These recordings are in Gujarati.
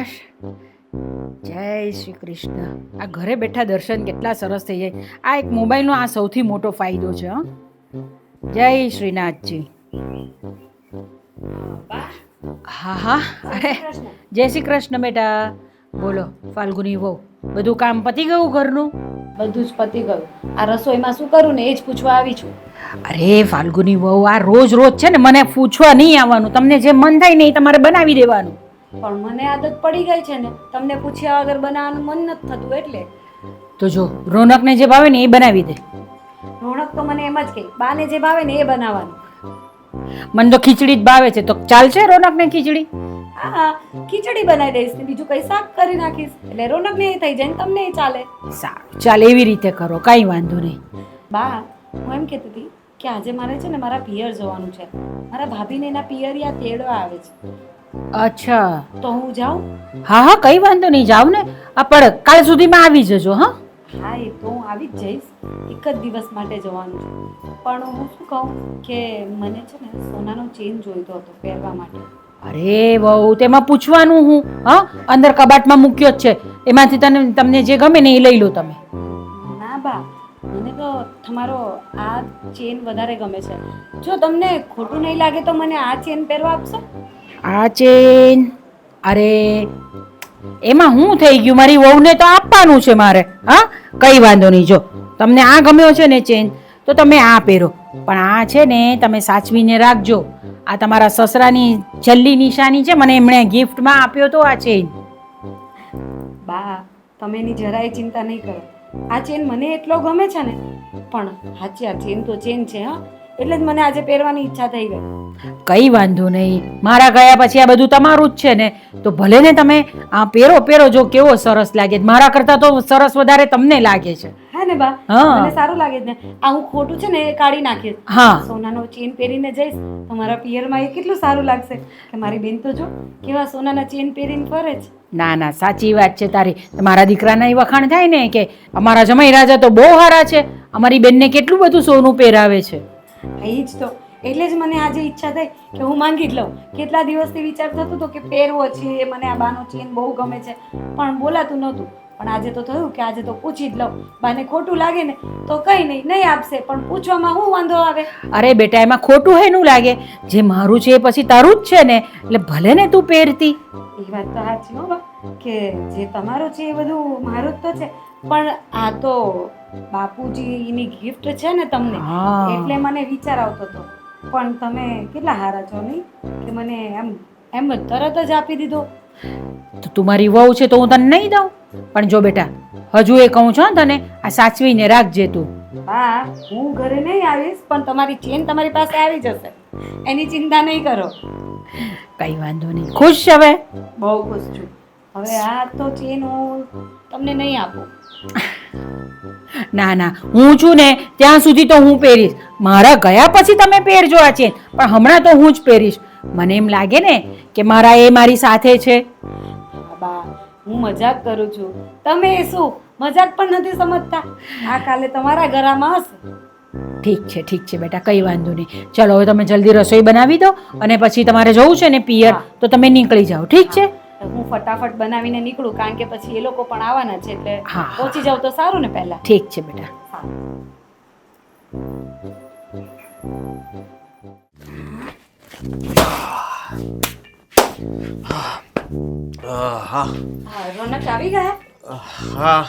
શાબાશ. જય શ્રી કૃષ્ણ. આ ઘરે બેઠા દર્શન કેટલા સરસ થઈ જાય. આ એક મોબાઈલનો આ સૌથી મોટો ફાયદો છે. જય શ્રીનાથજી. હા હા. અરે જય શ્રી કૃષ્ણ બેટા. બોલો ફાલ્ગુની વહુ, બધું કામ પતી ગયું ઘરનું? બધું જ પતી ગયું. આ રસોઈમાં શું કરું ને એ જ પૂછવા આવી છું. અરે ફાલ્ગુની વહુ, આ રોજ રોજ છે ને મને પૂછવા નહીં આવવાનું. તમને જે મન થાય ને એ તમારે બનાવી દેવાનું. પણ મને આદત પડી ગઈ છે ને, તમને પૂછ્યા વગર બનાવવાનું મન નથી થતું એટલે. તો જો રોનકને જે ભાવે ને એ બનાવી દે. રોનક તો મને એમ જ કહે, બાને જે ભાવે ને એ બનાવવાનું. મને તો ખીચડી જ ભાવે છે, તો ચાલશે રોનકને ખીચડી? હા, ખીચડી બનાવી દઈશ ને બીજું કઈ શાક કરી નાખીશ એટલે રોનકને એ થઈ જાય ને તમને એ ચાલે. સારું, ચાલ એવી રીતે કરો, કાંઈ વાંધો નહીં. બા, હું એમ કહેતી હતી કે આજે મારે છે ને મારા પિયર જવાનું છે. મારા ભાભીને એના પિયરિયા તેડવા આવે છે. અચ્છા, તો હું જાઉં? હા હા, કઈ વાંધો નહીં, જાવ ને. પણ કાલ સુધીમાં આવી જજો. હા હા, એ તો હું આવી જ જઈશ. એક જ દિવસ માટે જવાનું છે. પણ હું શું કહું કે મને છે ને સોનાનો ચેન જોઈતો હતો પહેરવા માટે. અરે વહુ, તેમાં પૂછવાનું હું? હા, અંદર કબાટમાં મૂક્યો જ છે, એમાંથી તમને જે ગમે ને એ લઈ લો તમે. ના બા, મને તો તમારો આ ચેન વધારે ગમે છે. જો તમને ખોટું નહીં લાગે તો મને આ ચેન પહેરવા આપશો? આ ચેન? અરે એમાં હું થઈ ગયું, મારી વહુને તો આપવાનું છે મારે. હા, કઈ વાંધો નહીં. જો તમને આ ગમ્યો છે ને ચેન, તો તમે આ પહેરો. પણ આ છે ને તમે સાચવીને રાખજો. આ તમારા સસરાની છેલ્લી નિશાની છે, મને એમણે ગિફ્ટમાં આપ્યો તો આ ચેન. બા, તમે એની જરાય ચિંતા નહીં કરો. આ ચેન મને એટલો ગમે છે ને, પણ સાચી આ ચેન તો ચેન છે. હા, એટલે જ મને આજે પહેરવાની ઈચ્છા થઈ ગઈ. કઈ વાંધો નહીં, મારા ગયા પછી આ બધું તમારું જ છે ને, તો ભલે ને તમે આ પહેરો. જો કેવો સરસ લાગે, મારા કરતા તો સરસ વધારે તમને લાગે છે. હા ને બા, મને સારું લાગે છે ને. આ હું ખોટું છે ને એ કાઢી નાખીશ. હા, સોનાનો ચેન પહેરીને જઈશ તો મારા પિયરમાં એ કેટલું સારું લાગશે કે મારી બેન તો જો કેવા સોનાના ચેન પહેરીને ફરે છે. ના ના, સાચી વાત છે તારી. મારા દીકરાના એ વખાણ થાય ને કે અમારા જમાઈ રાજા તો બહુ સારા છે, અમારી બેનને કેટલું બધું સોનું પહેરાવે છે. એ જ તો, એટલે જ મને આજે ઈચ્છા થઈ કે હું માંગી જ લઉં. કેટલા દિવસથી વિચાર થતો હતો કે પહેરવો છે, મને આ બાનો ચેન બહુ ગમે છે, પણ બોલાતું નહોતું. પણ આજે તો થયું કે આજે તો પૂછી જ લઉં. બાને ખોટું લાગે ને તો કઈ નહીં આપશે, પણ પૂછવામાં શું વાંધો આવે? અરે બેટા, એમાં ખોટું હેનું લાગે? જે મારું છે એ પછી તારું જ છે ને, એટલે ભલે ને તું પહેરતી. એ વાત તો સાચી હો બા, કે જે તમારું છે એ બધું મારું જ તો છે, પણ આ તો બાપુજીની ગિફ્ટ છે ને તમને, એટલે મને વિચાર આવતો હતો. પણ તમે કેટલા સારા છો નહીં કે મને એમ જ તરત જ આપી દીધો. તો તું મારી વહુ છે તો હું તને નહીં દઉં? પણ જો બેટા, હજુ એ કહું છું તને, આ સાચવીને રાખજે તું. હા, હું ઘરે નહીં આવીશ, પણ તમારી ચેન તમારી પાસે આવી જશે, એની ચિંતા નહીં કરો. કઈ વાંધો નહીં. ખુશ છે હવે? બહુ ખુશ છું. હવે આ તો ચેન હું તમને નહીં આપું. ના ના, હું છું ને ત્યાં સુધી તો હું પહેરીશ. મારા ગયા પછી તમે પહેરજો આ ચેન, પણ હમણાં તો હું જ પહેરીશ. મને એમ લાગે ને કે મારા એ મારી સાથે છે. બા, હું મજાક કરું છું. તમે શું મજાક પણ નથી સમજતા? આ કાલે તમારા ઘરમાં હશે. ઠીક છે બેટા, કઈ વાંધો નહીં. ચલો હવે તમે જલ્દી રસોઈ બનાવી દો, અને પછી તમારે જવું છે ને પિયર, તો તમે નીકળી જાઓ. ઠીક છે? હું ફટાફટ બનાવીને નીકળું, કારણ કે પછી એ લોકો પણ આવવાના છે, એટલે પહોંચી જાવ તો સારું ને પહેલા. ઠીક છે બેટા. રોનક આવી ગયા? હા,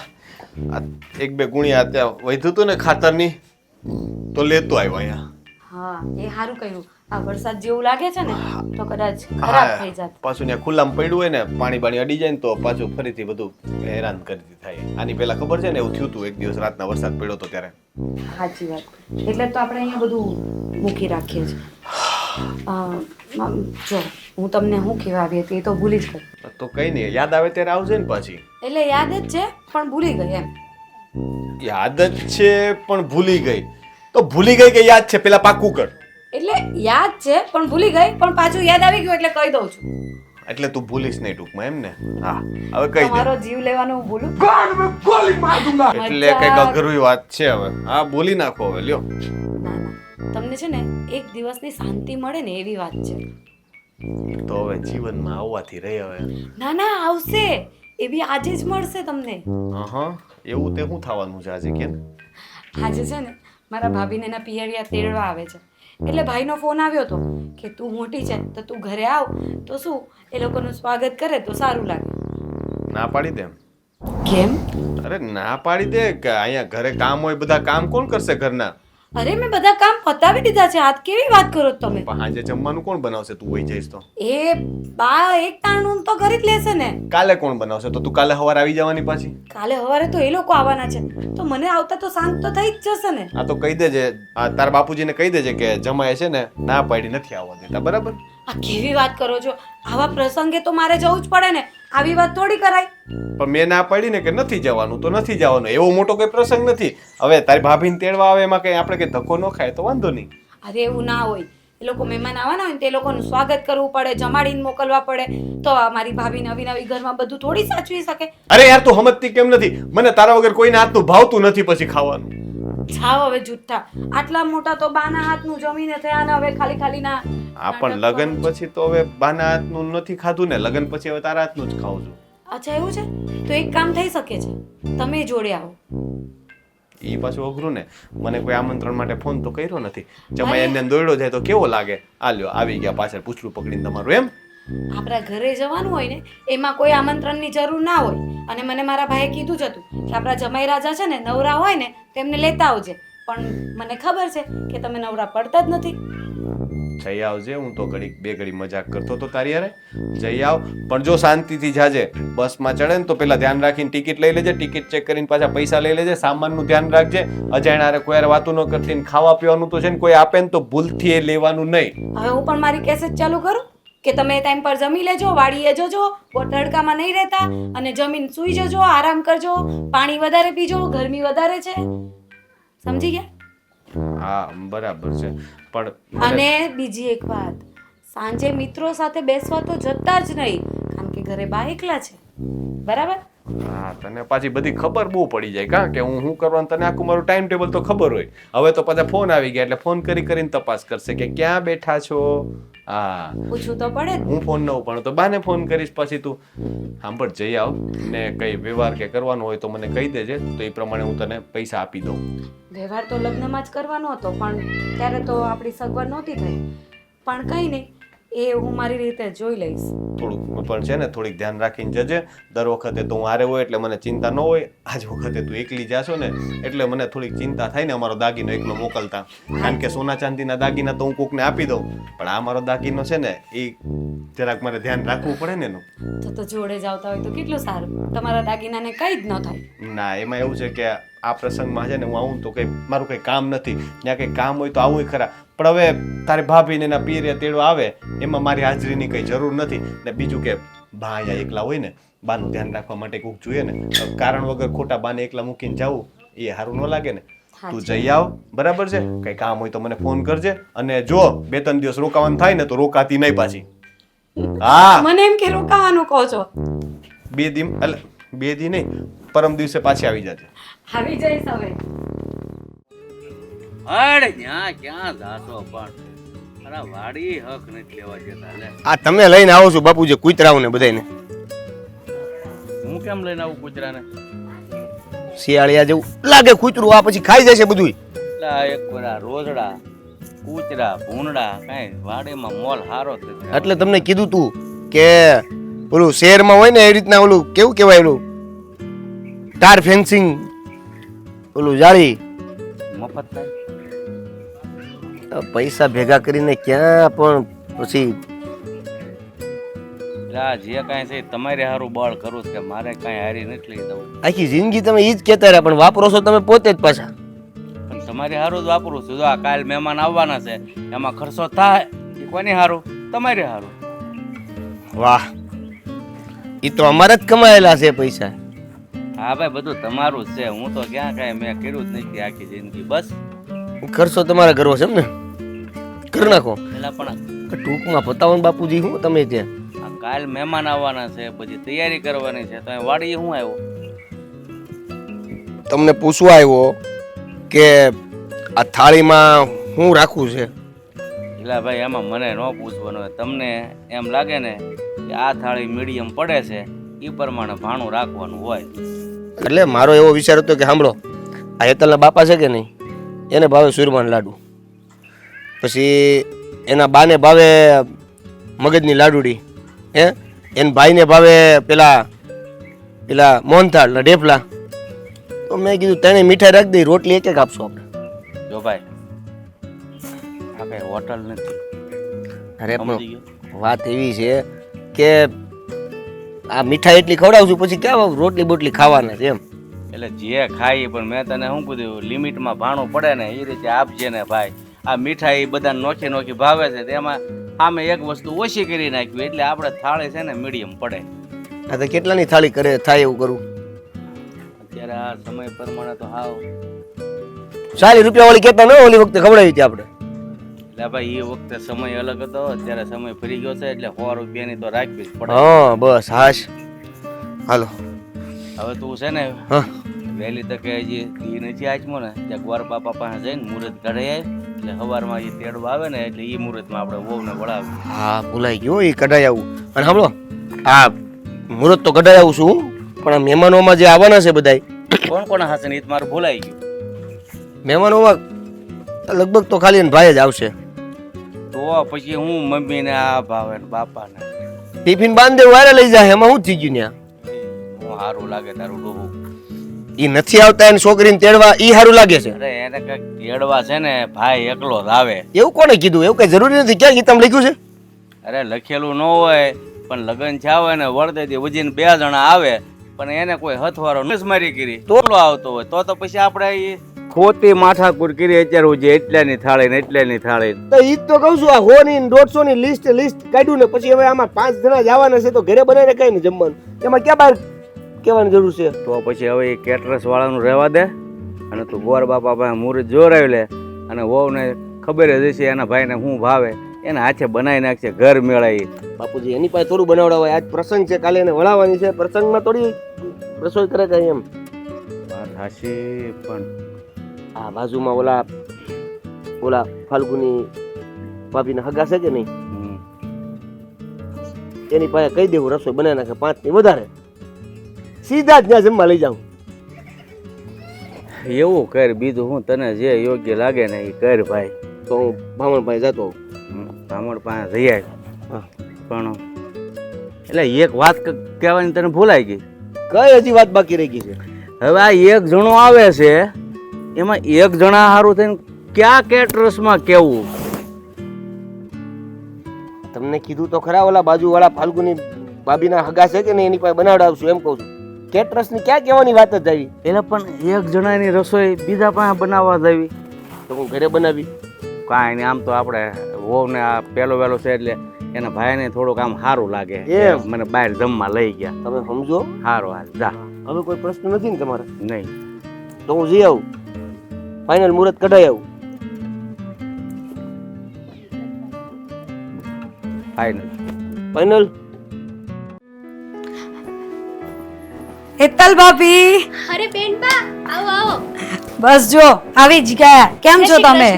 એક બે ગુણિયા ત્યાં વધ્યું હતું ને ખાતરની, તો લેતો આવ્યો અહીંયા. હા, એ સારું કહ્યું. આ વરસાદ જેવું લાગે છે ને તો કદાચ ખરાબ થઈ જાત. પાછું ત્યાં ખુલ્લામાં પડ્યું હોય ને, પાણી અડી જાય ને તો પાછું ફરીથી બધું હેરાન કરી થાય. આની પહેલા ખબર છે ને એવું થયું હતું, એક દિવસ રાતના વરસાદ પડ્યો હતો ત્યારે. સાચી વાત. એટલે તો આપણે અહીંયા બધું મૂકી રાખીએ છીએ. જો હું તમને શું કહેવા આવી હતી એ તો ભૂલી જ ગઈ. તો કઈ નહીં, યાદ આવે ત્યારે આવશે ને પાછી. એટલે યાદ જ છે પણ ભૂલી ગઈ એમ. યાદ જ છે પણ ભૂલી ગઈ? તો ભૂલી ગઈ કે યાદ છે પેલા પાક્કું કર. એટલે યાદ છે પણ ભૂલી ગઈ, પણ પાછું યાદ આવી ગયું એટલે કહી દઉં છું. એટલે તું ભૂલીશ નહીં ટૂંકમાં એમ ને? હા, હવે કહી દે. તમારો જીવ લેવાનું હું ભૂલું? એટલે કઈક અઘરી વાત છે હવે. હા, બોલી નાખો હવે, લ્યો. ના ના, તમને છે ને એક દિવસની શાંતિ મળે ને એવી વાત છે. તો હવે જીવનમાં આવવાથી રહી હવે. ના ના આવશે, એવી આજે જ મળશે તમને. હા, એવું તે શું થવાનું છે આજે કેમ? આજે છે ને મારા ભાભીને એના પિયરિયા તેડવા આવે છે, એટલે ભાઈનો ફોન આવ્યો હતો કે તું મોટી છે તો તું ઘરે આવ, તો શું એ લોકોનું સ્વાગત કરે તો સારું લાગે. ના પાડી દે. કેમ? અરે ના પાડી દે કે અહીંયા ઘરે કામ હોય, બધા કામ કોણ કરશે ઘરના? અરે મેં બધા કામ પતાવી દીધા છે. આજ કેવી વાત કરો છો તમે? પણ આજે જમવાનું કોણ બનાવશે તું વહી જઈશ તો? એ બા એક ટાણું તો કરી જ લેશે ને. કાલે કોણ બનાવશે? તો તું કાલે સવારે આવી જવાની પાછી. કાલે સવારે તો એ લોકો આવવાના છે, તો મને આવતા તો સાંજ તો થઈ જ જશે ને. આ તો કહી દેજે, આ તારા બાપુજીને કહી દેજે કે જમાય છે ને ના પાડી નથી આવવા દેતા, બરાબર? આ કેવી વાત કરો છો? આવા પ્રસંગે તો મારે જવું જ પડે ને, આવી વાત થોડી કરાય. પણ મેં ના પાડી ને કે નથી જવાનું તો નથી જવાનું, એવો મોટો કોઈ પ્રસંગ નથી. હવે તારી ભાભીને તેડવા આવે એમાં કઈ આપણે કઈ ધક્કો ન ખાય તો વાંધો નહીં. અરે એવું ના હોય, એ લોકો મહેમાન આવવાના હોય ને તે લોકોનું સ્વાગત કરવું પડે, જમાડીને મોકલવા પડે, તો આ મારી ભાભી નવી નવી ઘરમાં બધું થોડી સાચવી શકે. અરે યાર તું સમજતી કેમ નથી? મને તારા વગર કોઈના હાથનું ભાવતું નથી પછી ખાવાનું. જાઓ હવે જુઠ્ઠા, આટલા મોટા તો બાના હાથનું જમીને થયા ને હવે ખાલી ખાલી ના. આ પણ લગન પછી તો હવે બાના હાથનું નથી ખાધું ને, લગન પછી હવે તારા હાથનું જ ખાવું છું. અચ્છા એવું છે? તો એક કામ થઈ શકે છે, તમે જોડે આવો. ઈ પાછું અઘરું ને, મને કોઈ આમંત્રણ માટે ફોન તો કર્યો નથી. જમાઈ એને દોડ્યો જાય તો કેવો લાગે? આ લ્યો આવી ગયા પાછળ પૂછડું પકડીને તમારું એમ. આપણા ઘરે જવાનું હોય ને એમાં કોઈ આમંત્રણની જરૂર ના હોય, અને મને મારા ભાઈએ કીધું જ હતું કે આપણા જમાઈ રાજા છે ને નવરા હોય ને તેમને લેતા આવજે, પણ મને ખબર છે કે તમે નવરા પડતા જ નથી. જઈ આવજે, હું તો બે ઘડી મજાક કરતો તો તારી યારે. જઈ આવ, પણ જો શાંતિથી જાજે. બસમાં ચડે ને તો પેલા ધ્યાન રાખીને ટિકિટ લઈ લેજે, ટિકિટ ચેક કરીને પાછા પૈસા લઈ લેજે, સામાનનું ધ્યાન રાખજે. અજાણ્યા હારે કોઈ હારે વાતું ન કરતી, ને ખાવા પીવાનું તો છે ને કોઈ આપે ને તો ભૂલથી એ લેવાનું નહીં. હવે હું પણ મારી કેસેટ ચાલુ કરું કે તમે ટાઈમ પર જમી લેજો, વાડીએ જજો, તડકામાં નહીં રહેતા, અને જમીન સૂઈ જજો, આરામ કરજો, પાણી વધારે પીજો, ગરમી વધારે છે, સમજી ગયા? હા બરાબર છે. પણ અને બીજી એક વાત, સાંજે મિત્રો સાથે બેસવા તો જતા જ નહીં, કારણ કે ઘરે બા એકલા છે, બરાબર? હા, તને પાછી બધી ખબર બહુ પડી જાય કા કે હું શું કરવાનું, તને આખું મારું ટાઈમ ટેબલ તો ખબર હોય. હવે તો પાછા ફોન આવી ગયા એટલે ફોન કરીને તપાસ કરશે કે ક્યાં બેઠા છો. હા, પૂછવું તો પડે જ. હું ફોન ન ઉપાડું તો બાને ફોન કરીશ. પછી તું સાંભળ, જઈ આવ ને કઈ વ્યવહાર કે કરવાનો હોય તો મને કહી દેજે, તો એ પ્રમાણે હું તને પૈસા આપી દઉં. વ્યવહાર તો લગ્નમાં જ કરવાનો હતો, પણ ત્યારે તો આપણી સગવડ નહોતી થઈ, પણ કંઈ નહીં, એ હું મારી રીતે જોઈ લઈશ. થોડુંક પણ છે ને થોડીક ધ્યાન રાખીને જજે. દર વખતે તો હું હારે હોય એટલે મને ચિંતા ન હોય, આજ વખતે તું એકલી જાશો ને એટલે મને થોડીક ચિંતા થાય ને અમારો દાગીનો એકલો મોકલતા. કારણ કે સોના ચાંદીના દાગીના તો હું કોકને આપી દઉં, પણ આ મારો દાગીનો છે ને એ જરાક મારે ધ્યાન રાખવું પડે ને એનું. તો જોડે જ આવતા હોય તો કેટલું સારું, તમારા દાગીનાને કંઈ જ ન થાય. ના, એમાં એવું છે કે આ પ્રસંગમાં છે ને હું આવું તો કઈ મારું કઈ કામ નથી, ત્યાં કઈ કામ હોય તો આવું ખરા, પણ હવે તારી ભાભીને એના પિયરિયા તેડવા આવે એમાં મારી હાજરીની કઈ જરૂર નથી. ને બીજું કે બા અહીંયા એકલા હોય ને, બાનું ધ્યાન રાખવા માટે કોઈક જોઈએ ને, કારણ વગર ખોટા બાને એકલા મૂકીને જવું એ સારું ન લાગે ને. તું જઈ આવ, બરાબર છે? કઈ કામ હોય તો મને ફોન કરજે, અને જો 2-3 દિવસ રોકાવાનું થાય ને તો રોકાતી નહીં પાછી. હા, મને એમ કે રોકાવાનું કહો છો? 2 દી એટલે 2 દી નહીં, પરમ દિવસે પાછી આવી જજે. આવી જઈશ હવે. અરે ન્યા ક્યાં જાશો પણ, અરે વાડી હક નથી લેવા જતા. લે આ તમે લઈને આવો છો બાપુજી કૂતરાઓ ને બધાને? હું કેમ લઈને આવું કૂતરાને? શિયાળિયા જેવું લાગે કૂતરું, આ પછી ખાઈ જશે બધું. એટલે એક વાર રોજડા કૂતરા ભૂંડા કઈ વાડીમાં મોલ હારો જ નથી. એટલે તમને કીધું તું કે ઓલું શહેરમાં હોય ને એ રીતના ઓલું કેવું કહેવાય, ઓલું ટાર ફેન્સિંગ, ઓલું જાળી મફત થાય. પૈસા ભેગા કરીને ક્યાં પણ પછી એટલે આ જે કાંઈ છે તમારે હારું બળ કરું કે મારે કાંઈ હારી નથી લઈ દઉં. આખી જિંદગી તમે ઈ જ કહેતા રહ્યા, પણ વાપરો છો તમે પોતે જ પાછા. પણ તમારે હારું જ વાપરું છું. જો આ કાલ મહેમાન આવવાના છે, એમાં ખર્ચો થાય એ કોની હારું? તમારે હારું. વાહ, ઈ તો અમારા જ કમાયેલા છે પૈસા. હા ભાઈ, બધું તમારું જ છે. હું તો ક્યાં કાંઈ મેં કર્યું જ નથી આખી જિંદગી. બસ ખર્ચો તમારા કરવો છે એમ ને? કરી નાખો. પેલા પણ ટૂંકમાં પતાવો ને બાપુજી, હું તમે ત્યાં આ કાલ મહેમાન આવવાના છે, પછી તૈયારી કરવાની છે, તો અહીં વાડીએ હું આવ્યો? તમને પૂછવા આવ્યો કે આ થાળીમાં શું રાખવું છે. એટલે ભાઈ એમાં મને ન પૂછવાનું હોય. તમને એમ લાગે ને કે આ થાળી મીડિયમ પડે છે એ પ્રમાણે ભાણું રાખવાનું હોય. એટલે મારો એવો વિચાર હતો કે સાંભળો, આ હેતલના બાપા છે કે નહીં, એને ભાવે સુરમાન લાડુ, પછી એના બાને ભાવે મગજની લાડુડી, હે એના ભાઈને ભાવે પેલા મોહનથાળ ને ઢેફલા. તો મેં કીધું તને મીઠાઈ રાખી દઈ, રોટલી એક એક આપશો આપણે. જો ભાઈ આ કઈ હોટલ નથી. અરે સમજી પણ ગયો? વાત એવી છે કે આ મીઠાઈ એટલી ખવડાવશું પછી ક્યાં રોટલી બોટલી ખાવાના છે એમ. એટલે જે ખાઈ પણ મેં તને શું કીધું, લિમિટમાં ભાણું પડે ને એ રીતે આપજે ને ભાઈ. આ મીઠાઈ બધા નોખી નોખી ભાવે છે તેમાં આમે એક વસ્તુ ઓછી કરી નાખ્યું એટલે આપણે થાળી છે ને મીડિયમ પડે. આ તો કેટલાની થાળી કરે થાય એવું કરું. અત્યારે આ સમય પ્રમાણે તો હાવ 40 રૂપિયા વાળી કહેતા ન ઓલી વખતે ખવડાવી હતી આપણે. એટલે ભાઈ એ વખતે સમય અલગ હતો, અત્યારે સમય ફરી ગયો છે એટલે 100 રૂપિયાની તો રાખવી જ પડે. હા બસ હાશ. હાલો હવે તું છે ને હા વહેલી તકે હજી ઈ નથી આચમો ને ત્યાં ગોર બાપા પાસે જઈને મુહૂર્ત કાઢી આવે એટલે સવારમાં એ તેડવા આવે ને એટલે એ મુહૂર્તમાં આપણે વહુને વળાવીએ. હા ભૂલાઈ ગયો, એ કઢાઈ આવું. અને સાંભળો, આ મુહૂર્ત તો કઢાઈ આવું છું, પણ આ મહેમાનોમાં જે આવવાના છે બધાય, કોણ કોણ હશે ને એ તો મારું ભૂલાઈ ગયું. મહેમાનોમાં લગભગ તો ખાલી એના ભાઈ જ આવશે. તો પછી હું મમ્મીને આ ભાવે ને બાપાને ટિફિન બાંધે વારે લઈ જાય, એમાં શું થઈ ગયું ત્યાં? હું સારું લાગે તારું ડોહું. ઈ નથી આવતા એની છોકરીને તેડવા, ઈ સારું લાગે છે. અરે એને કઈક તેડવા છે ને ભાઈ એકલો જ આવે. એવું કોને કીધું? એવું કઈ જરૂરી નથી. ક્યાં ગીતામાં લખ્યું છે? અરે લખેલું ન હોય પણ લગ્ન થયા હોય ને વળદેથી વજીને 2 જણા આવે પણ એને કોઈ હથવારો નસમારી કરી તો આવતો હોય તો પછી આપણે એ ખોટી માથાકૂટ કરી અત્યારે હું જે એટલાની થાળી ને એટલાની થાળી. તો ઈ જ તો કહું છું, આ 100 ની 150 ની લિસ્ટ કાઢ્યું ને પછી હવે આમાં 5 જણા જવાના છે તો ઘરે બનાવીને કઈ નહીં જમવાનું, એમાં ક્યાં બહાર કહેવાની જરૂર છે? તો પછી હવે એ કેટરસ વાળાનું રહેવા દે અને તું ગોર બાપા પાસે મુહૂર્ત જોરાવી લે અને વહુને ખબર જ હશે એના ભાઈને શું ભાવે એના હાથે બનાવી નાખશે ઘર મેળાઈ. બાપુજી એની પાસે થોડું બનાવડાવાય, આજ પ્રસંગ છે, કાલે એને વળાવવાની છે, પ્રસંગમાં થોડી રસોઈ કરે કઈ એમ. વાત હાચી પણ આ બાજુમાં ઓલા ફાલ્ગુની ભાભીના હગા છે કે નહીં, એની પાસે કહી દેવું રસોઈ બનાવી નાખે 5 ની વધારે, સીધા જ ત્યાં જમવા લઈ જાઉં. એવું કર, બીજું હું તને જે યોગ્ય લાગે ને એ કર ભાઈ. તો હું ભામણભાઈ જતો બ્રાહ્મણ પાસે જઈ આવી પણ એટલે એક વાત કહેવાની તને ભૂલાઈ ગઈ. કઈ હજી વાત બાકી રહી ગઈ છે? હવે આ એક જણો આવે છે એમાં એક જણા સારું થઈને ક્યાં કેટરસમાં કેવું? તમને કીધું તો ખરા, ઓલા બાજુવાળા ફાલ્ગુની ભાભીના હગા છે કે નહીં એની પાસે બનાવડાવશું એમ કહું છું. કેટરસ ની ક્યાં કહેવાની વાત જ આવી? એટલે પણ એક જણાની રસોઈ બીજા પાસે બનાવવા જવી તો હું ઘરે બનાવી. કાંઈ નહીં, આમ તો આપણે વહુને આ પહેલો વહેલો છે એટલે એના ભાઈને થોડુંક આમ સારું લાગે એમ? મને બહાર જમવા લઈ ગયા. તમે સમજો. સારું હાલ જા. હવે કોઈ પ્રશ્ન નથી ને તમારે? નહીં તો હું જઈ આવું, ફાઇનલ મુહૂર્ત કઢાઈ આવું. ફાઇનલ. હેતલ ભાભી, અરે બેનબા આવો આવો. બસ જો આવી જ ગયા. કેમ છો તમે?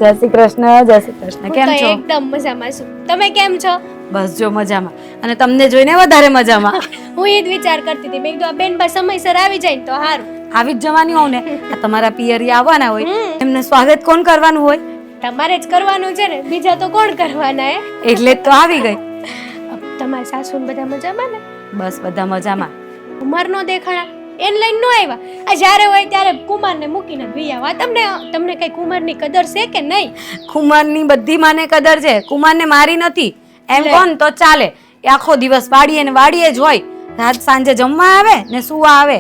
જય શ્રી કૃષ્ણ. જય શ્રી કૃષ્ણ. કેમ હું તો છો? એકદમ મજામાં છું. તમે કેમ છો? બસ જો મજામાં, અને તમને જોઈને વધારે મજામાં. હું એ જ વિચાર કરતી હતી, મેં કીધું આ બેનબા સમયસર આવી જાય ને તો સારું. આવી જ જવાની હોવ ને, આ તમારા પિયરી આવવાના હોય, એમને સ્વાગત કોણ કરવાનું હોય? તમારે જ કરવાનું છે ને, બીજા તો કોણ કરવાના હે? એટલે જ તો આવી ગઈ. તમારા સાસુ ને બધા મજામાં ને? બસ બધા મજામાં. કુમાર નો દેખાણા, એને લઈને નો આવ્યા. આ જ્યારે હોય ત્યારે કુમારને મૂકીને વી આવા. તમને કઈ કુમારની કદર છે કે નહીં? કુમારની બધી માને કદર છે, કુમારને મારી નથી એમ કોણ તો ચાલે. એ આખો દિવસ વાડીએ ને વાડીએ જ હોય, રાત સાંજે જમવા આવે ને સુવા આવે.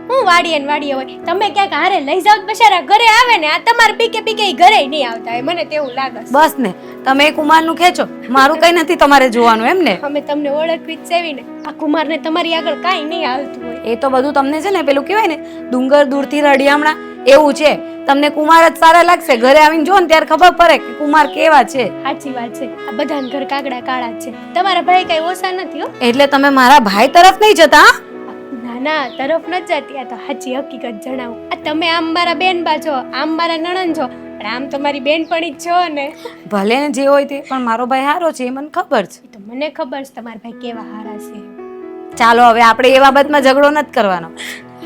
હું વાડીએ હોય, તમે ક્યાંક હારે લઈ જાવ તો બચારા ઘરે આવે ને. આ તમારે પીકે પીકે ઘરે નહીં આવતા હોય, મને તેવું લાગે છે. બસ ને, તમે કુમારનું ખેંચો, મારું કઈ નથી તમારે જોવાનું એમ ને. અમે તમને ઓળખવી જ સેવી ને, આ કુમારને તમારી આગળ કાંઈ નહીં આવતું હોય. એ તો બધું તમને છે ને પેલું કહેવાય ને, ડુંગર દૂરથી રડિયામણા એવું છે. તમને કુમાર જ સારા લાગશે, ઘરે આવીને જો ને ત્યારે ખબર પડે કે કુમાર કેવા છે. સાચી વાત છે, આ બધાના ઘર કાગડા કાળા જ છે. તમારા ભાઈ કઈ ઓછા નથી હો. એટલે તમે મારા ભાઈ તરફ નહીં જતા? ના ના, તરફ નથી જતી. આ તો સાચી હકીકત જણાવું. આ તમે આમ મારા બેનબા છો, આમ મારા નણંદ છો, પણ આમ તો મારી બેનપણી જ છો ને. ભલે ને જે હોય તે, પણ મારો ભાઈ હારો છે એ મને ખબર છે. એ તો મને ખબર છે તમારા ભાઈ કેવા હારા છે. ચાલો હવે આપણે એ બાબતમાં ઝઘડો નથી કરવાનો.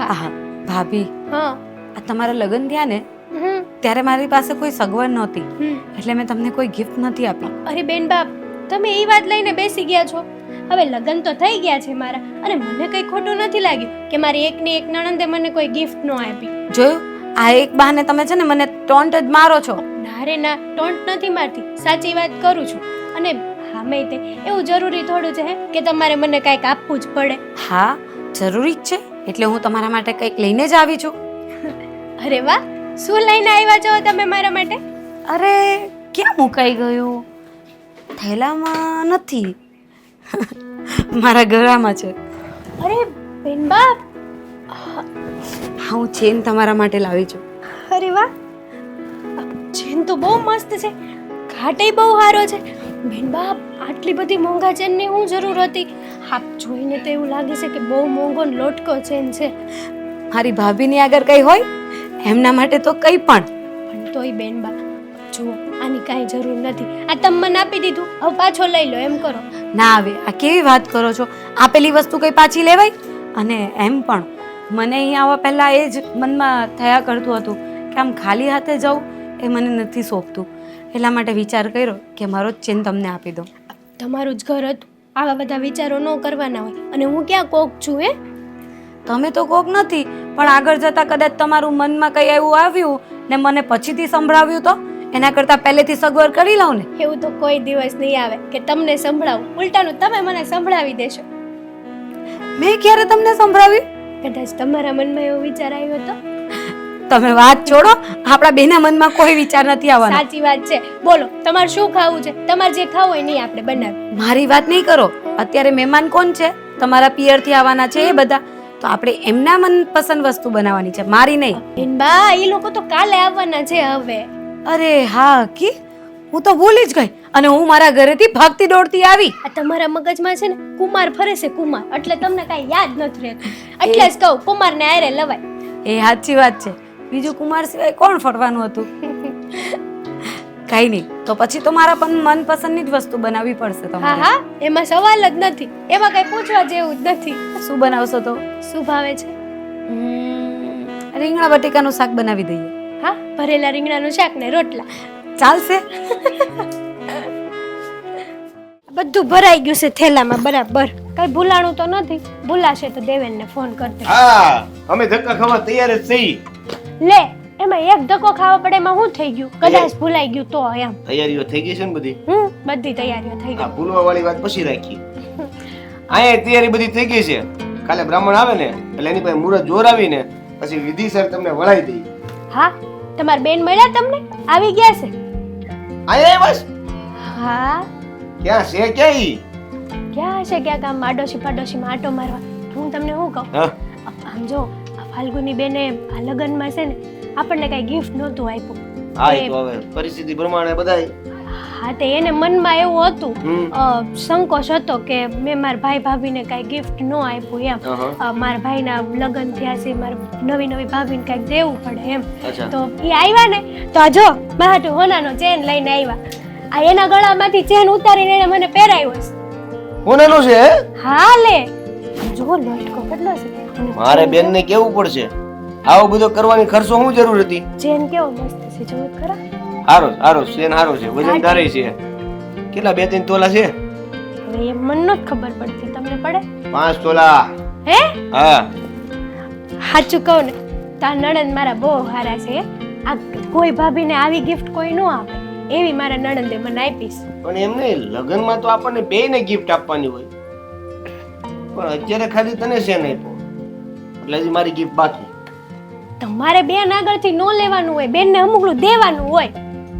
હા ભાભી, હા. આ તમારા લગ્ન થયા ને હમ. ત્યારે મારી પાસે કોઈ સગવડ નહોતી, હમ. એટલે મેં તમને કોઈ ગિફ્ટ નથી આપી. અરે બેન બાપ, તમે એ વાત લઈને બેસી ગયા છો. હવે લગ્ન તો થઈ ગયા છે મારા, અને મને કંઈ ખોટું નથી લાગ્યું કે મારી એકની એક નણંદે મને કોઈ ગિફ્ટ ન આપી. જોયું, આ એક બહાને તમે છે ને મને ટોન્ટ જ મારો છો. ના રે ના, ટોન્ટ નથી મારતી, સાચી વાત કરું છું. અને હામે તે એવું જરૂરી થોડું છે હે કે તમારે મને કાંઈક આપવું જ પડે. હા, જરૂરી જ છે, એટલે હું તમારા માટે કંઈક લઈને જ આવી છું. અરે વાહ, શું લઈને આવ્યા છો તમે મારા માટે? અરે ક્યાં મુકાઈ ગયું? થેલામાં નથી, મારા ગળામાં છે. અરે બેન બાપ, હા, હું ચેન તમારા માટે લાવી છું. અરે વાહ, ચેન તો બહુ મસ્ત છે, ઘાટે બહુ સારો છે. બેન બાપ, આટલી બધી મોંઘા ચેનની શું જરૂર હતી? આપ જોઈને તો એવું લાગે છે કે બહુ મોંઘો ને લોટકો ચેન છે. મારી ભાભીની આગળ કંઈ હોય એમના માટે તો કંઈ પણ. પણ તોય બેન બા, જુઓ આની કાંઈ જરૂર નથી. આ તમે મને આપી દીધું, હવે પાછો લઈ લો એમ કરો. ના આવે, આ કેવી વાત કરો છો? આપેલી વસ્તુ કંઈ પાછી લેવાય? અને એમ પણ મને અહીંયા આવવા પહેલાં એ જ મનમાં થયા કરતું હતું કે આમ ખાલી હાથે જવું એ મને નથી સોંપતું. એટલા માટે વિચાર કર્યો કે મારો જ ચેન તમને આપી દઉં. તમારું જ ઘર હતું, આવા બધા વિચારો ન કરવાના હોય. અને હું ક્યાં કોક છું હે? તમે તો કોક નથી, પણ આગળ જતાં કદાચ તમારું મનમાં કંઈ એવું આવ્યું ને મને પછીથી સંભળાવ્યું તો એના કરતાં પહેલેથી સગવડ કરી લઉં ને. એવું તો કોઈ દિવસ નહીં આવે કે તમને સંભળાવું. ઉલટાનું તમે મને સંભળાવી દેશો. મેં ક્યારે તમને સંભળાવ્યું? કદાચ તમારા મનમાં એવો વિચાર આવ્યો તો. તમે વાત છોડો, આપણા બેના મનમાં કોઈ વિચાર નથી આવવાનો. સાચી વાત છે. બોલો, તમારે શું ખાવું છે? તમારે જે ખાવું હોય નહીં આપણે બનાવીએ. મારી વાત નહીં કરો. અત્યારે મહેમાન કોણ છે? તમારા પિયરથી આવવાના છે એ બધા. તો આપણે એમના મનપસંદ વસ્તુ બનાવવાની છે, મારી નહીં. બેન બા, એ લોકો તો કાલે આવવાના છે હવે. અરે હા, કી હું તો ભૂલી જ ગઈ. અને હું મારા ઘરેથી ભાગતી દોડતી આવી. આ તમારા મગજમાં છે ને કુમાર ફરે છે, કુમાર. એટલે તમને કાંઈ યાદ નથી રહેતું. એટલે જ કહું, કુમારને આરે લવાય. એ સાચી વાત છે. બીજું કુમાર સિવાય કોણ ફરવાનું હતું? કઈ નહીં, તો પછી તો મારા પણ મનપસંદની જ વસ્તુ બનાવવી પડશે હા તમારે. હા, એમાં સવાલ જ નથી. એમાં કઈ પૂછવા જેવું જ નથી. શું બનાવશો તો? શું ભાવે છે? રીંગણા બટેકાનું શાક બનાવી દઈએ. હા, ભરેલા રીંગણાનું શાક ને રોટલા. ચાલશે? બધું ભરાઈ ગયું છે થેલામાં બરાબર. કઈ ભૂલાણું તો નથી. ભૂલાશે તો દેવેનને ફોન કરતે. હા, અમે ધક્કા ખાવા તૈયાર જ છીએ. લે, એમાં એક ધક્કો ખાવા પડે એમાં શું થઈ ગયું? કદાચ ભૂલાઈ ગયું તો એમ. તૈયારીઓ થઈ ગઈ છે ને બધી? બધી તૈયારીઓ થઈ આ ગઈ. ભૂલવા વાળી વાત પછી રાખી. અહીંયા તૈયારી બધી થઈ ગઈ છે. કાલે બ્રાહ્મણ આવે ને એટલે એની પાસે મુહૂર્ત જોરાવીને પછી વિધિસર તમને વળાઈ દઈ. હા, તમાર બેન મળ્યા તમને? આવી ગયા છે? અહીંયા બસ. હા, ક્યાં છે? ક્યાં ઈ? ક્યાં હશે? ક્યાંક આમ આડોશી પાડોશીમાં આટો મારવા. હું તમને શું કહું, હા, આમ જો આ ફાલ્ગુની બેને આ લગ્નમાં છે ને આપણને કઈ ગિફ્ટ નહોતું આપ્યું. હા, ઈ તો હવે પરિસ્થિતિ પ્રમાણે બધાય. હા, તે એને મનમાં એવું હતું, હમ. સંકોચ હતો કે મેં મારા ભાઈ ભાભીને કઈ ગિફ્ટ ન આપ્યું એમ. અહં. મારા ભાઈના લગ્ન થયા છે, મારે નવી નવી ભાભીને કઈક દેવું પડે એમ. અચ્છા. તો એ આવ્યા ને તો આ જો મારા હોનાનો ચેન લઈને આવ્યા. આ એના ગળામાંથી ચેન ઉતારીને એને મને પહેરાવ્યો છે. કોનેનું છે? હા લે, જો લોટકો કેટલો છે. અને મારે બેનને કેવું પડશે. આવો બધો કરવાની ખર્ચો શું જરૂર હતી? ચેન કેવો મસ્ત છે, જોયું ખરા? હારો હારો સેન હારો છે, વજનદાર છે. કેટલા 2-3 તોલા છે? હવે એ મને નથી ખબર પડતી, તમને પડે? 5 તોલા. હે? હા. સાચું કહું ને તો આ નણંદ મારા બહુ સારા છે. આ કોઈ ભાભીને આવી ગિફ્ટ કોઈ ન આપે એવી મારા નણંદે મને આપીશ. પણ એમ નહીં, લગ્નમાં તો આપણને બેયને ગિફ્ટ આપવાની હોય. પણ અત્યારે ખાલી તને સેન આપ્યો એટલે હજી મારી ગિફ્ટ બાકી. તમારે બેન આગળથી ન લેવાનું હોય, બેનને અમુકલું દેવાનું હોય.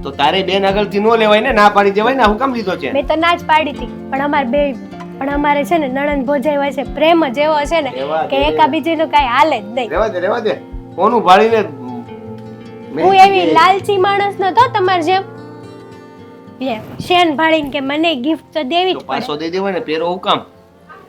તો તારે બેન આગળથી નો લેવાય ને, ના પાડી દેવાય ને. હું કામ લીધો છે? મેં તો ના જ પાડી હતી, પણ અમારે છે ને નણંદ ભોજાઈ હોય છે, પ્રેમ જ એવો છે ને રહેવા દે. કે એકાબીજીનું કાંઈ હાલે જ નહીં. રેવા દે કોનું ભાળીને હું એવી લાલચી માણસ નતો તમાર જેમ લે શેન ભાળીને કે મને ગિફ્ટ તો દેવી જ તો પાછો પડે. દઈ દેવાય ને. પેરો હું કામ?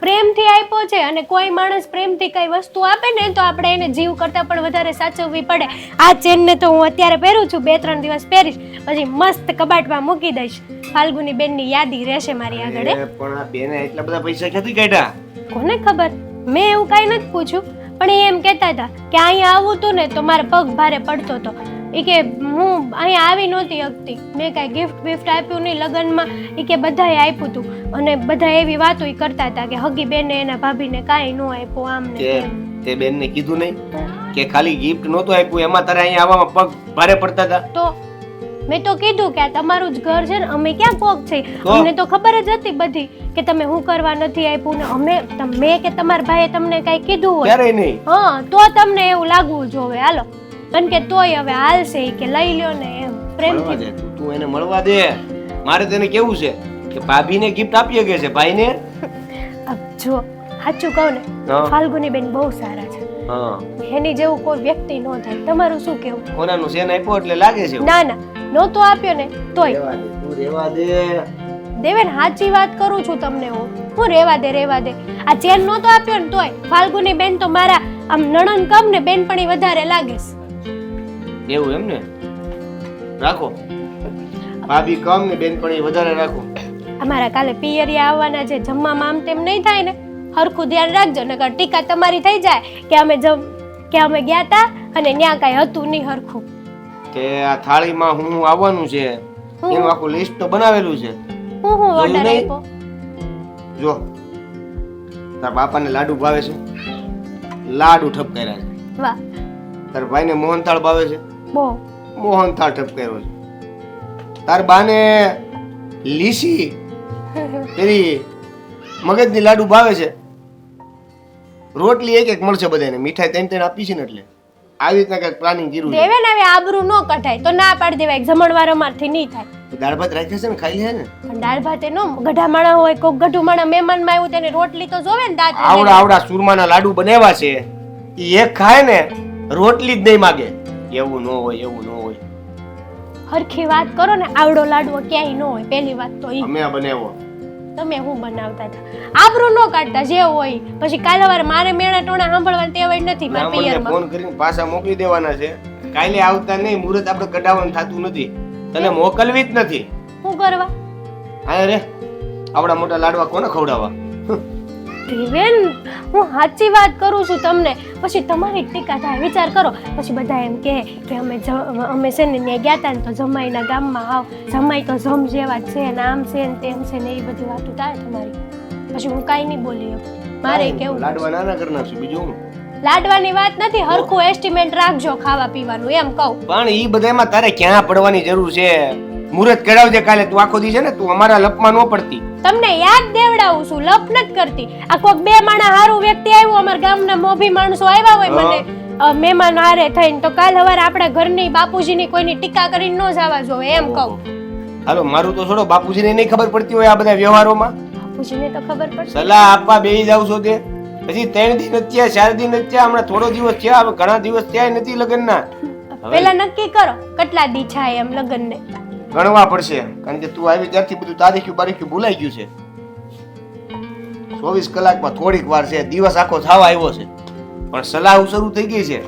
પ્રેમથી આપ્યો છે અને કોઈ માણસ પ્રેમથી કઈ વસ્તુ આપે ને તો આપણે એને જીવ કરતાં પણ વધારે સાચવવી પડે. આ ચેનને તો હું અત્યારે પહેરું છું, 2-3 દિવસ પહેરીશ, પછી મસ્ત કબાટમાં મૂકી દઈશ. ફાલ્ગુની બેનની યાદી રહેશે મારી આગળ. પણ આ બેને એટલા બધા પૈસા ક્યાંથી કાઢ્યા? કોને ખબર, મેં એવું કાંઈ નથી પૂછ્યું, પણ એ એમ કહેતા હતા કે અહીંયા આવું હતું ને તો મારે પગ ભારે પડતો હતો. એ કે હું અહીંયા આવી નહોતી શકતી, મેં કાંઈ ગિફ્ટ આપ્યું નહીં લગ્નમાં. એ કે બધાએ આપ્યું હતું અને બધા એવી વાતો કરતા હતા કે હગી બેને એના ભાભીને કાંઈ ન આપ્યું આમ ને તેમ. તે બેનને કીધું નહીં કે ખાલી ગિફ્ટ નહોતું આપ્યું એમાં તારે અહીંયા આવવામાં પગ ભારે પડતા હતા? તો મેં તો કીધું કે આ તમારું જ ઘર છે ને, અમે ક્યાં કોક છે, તો? અમને તો ખબર જ હતી બધી કે તમે શું કરવા નથી આપ્યું ને મેં કે તમારા ભાઈએ તમને કાંઈ કીધું હોય ક્યારેય નહીં. હા તો તમને એવું લાગવું જોવે. હાલો કારણ કે તોય હવે હાલશે કે લઈ લ્યો ને એમ મળવા પ્રેમથી. દે, તું એને મળવા દે. મારે તેને કેવું છે કે ભાભીને ગિફ્ટ આપી શકે છે, ભાઈને જો સાચું કહું ને, હા. ફાલ્ગુની બેન બહુ સારા છે, હા એની જેવું કોઈ વ્યક્તિ ન થાય. તમારું શું કેવું? કોનાનું સેન આપ્યો એટલે લાગે છે એવું. ના ના, નહોતો આપ્યો ને તોય રહેવા દે, તું રહેવા દે. દેવેન સાચી વાત કરું છું તમને. હું રેવા દે. આ ચેન નહોતો આપ્યો ને તોય ફાલ્ગુની બેન તો મારા આમ નણંદ કમ ને બેનપણી વધારે લાગે છે. એવું એમ ને? રાખો ભાભી કમ ને બેનપણી વધારે રાખો. અમારા કાલે પિયરિયા આવવાના છે, જમવામાં આમ તેમ નહીં થાય ને, હરખું ધ્યાન રાખજો નકર ટીકા તમારી થઈ જાય કે અમે ગયા તા અને ન્યા કાંઈ હતું નહીં હરખું. કે આ થાળીમાં હું આવવાનું છે એનું આખું લિસ્ટ તો બનાવેલું છે. હું જોયું ઓર્ડર નહીં? આપ્યો? જો તાર બાપાને લાડુ ભાવે છે, લાડુ ઠપકાર્યા છે. વાહ, તાર ભાઈને મોહનથાળ ભાવે છે, બહુ. મોહનથાળ ઠપકાર્યો છે. તાર બાને લીસી પેલી મગજની લાડુ ભાવે છે, રોટલી એક એક મળશે બધાને, મીઠાઈ ત્રણ આપી છે ને. એટલે આવી રીતના કઈક પ્લાનિંગ કર્યું છે. દેવેન હવે આબરૂ ન કઢાય તો ના પાડી દેવાય, જમણવાર અમારથી નહીં થાય. દાળ ભાત રાખ્યા છે ને, ખાઈ લે ને. પણ દાળ ભાત નો ગઢા માણા હોય, કોક ગઢું માણા મહેમાનમાં આવ્યું તેને રોટલી તો જોવે ને દાંત આવડા આવડા સુરમાના લાડુ બનાવ્યા છે, ઈ એક ખાય ને રોટલી જ નહીં માગે. એવું ન હોય, એવું ન હોય. હરખી વાત કરો ને, આવડો લાડવો ક્યાંય ન હોય. પહેલી વાત તો ઈ અમે બનાવ્યો. તમે હું બનાવતા હતા, આબરૂ ન કાઢતા જે હોય. પછી કાલે વાર મારે મેણા ટોણા સાંભળવાની ટેવ નથી મારા બ્રાહ્મણને પિયરમાં. ફોન કરીને પાછા મોકલી દેવાના છે. કાલે આવતા નહીં, મુહૂર્ત આપણે કઢાવવાનું થતું નથી, તને મોકલવી જ નથી. શું કરવા? હા રે, આવડા મોટા લાડવા કોને ખવડાવવા? દેવેન, હું સાચી વાત કરું છું તમને, પછી તમારી ટીકા થાય. વિચાર કરો, પછી બધા એમ કહે કે અમે છે ને ત્યાં ગયા હતા ને તો જમાઈના ગામમાં આવ, જમાઈ તો જમ જેવા જ છે ને આમ છે ને તેમ છે ને, એ બધી વાતો થાય તમારી. પછી હું કાંઈ નહીં બોલી શકું. મારે કેવું લાડવા નાના કરી નાખશું, બીજું હું. લાડવાની વાત નથી, હરખું એસ્ટિમેટ રાખજો ખાવા પીવાનું એમ કહું. પણ ઈ બધામાં તારે ક્યાં પડવાની જરૂર છે? મુહૂર્ત કઢાવજે કાલે. તું આખો દી છે ને, તું અમારા લપમાં ન પડતી. તમને યાદ દેવડાવું છું, લપ નથી કરતી. આ કોક બે માણા હારું વ્યક્તિ આવ્યું, અમારા ગામના મોભી માણસો આવ્યા હોય મને મહેમાન હારે થઈને, તો કાલ સવારે આપણા ઘરની બાપુજીની કોઈની ટીકા કરીને ન જવા જોવે એમ કહું. હાલો, મારું તો છોડો, બાપુજીને નહીં ખબર પડતી હોય આ બધા વ્યવહારોમાં. બાપુજીને તો ખબર પડશે. સલાહ આપવા બેસી જાવ છો તે પછી 3 દિન જ થયા, 4 દિન જ થયા, હમણાં થોડો દિવસ થયા, હવે ઘણા દિવસ થયા નથી લગ્નના. પેલા નક્કી કરો કેટલા દી છે એમ લગ્નને. ગણવા પડશે, કારણ કે તું આવી ત્યારથી બધું તારીખ્યું બારીખ્યું ભૂલાઈ ગયું છે. 24 કલાકમાં થોડીક વાર છે, દિવસ આખો થવા આવ્યો છે, પણ સલાહ શરૂ થઈ ગઈ છે.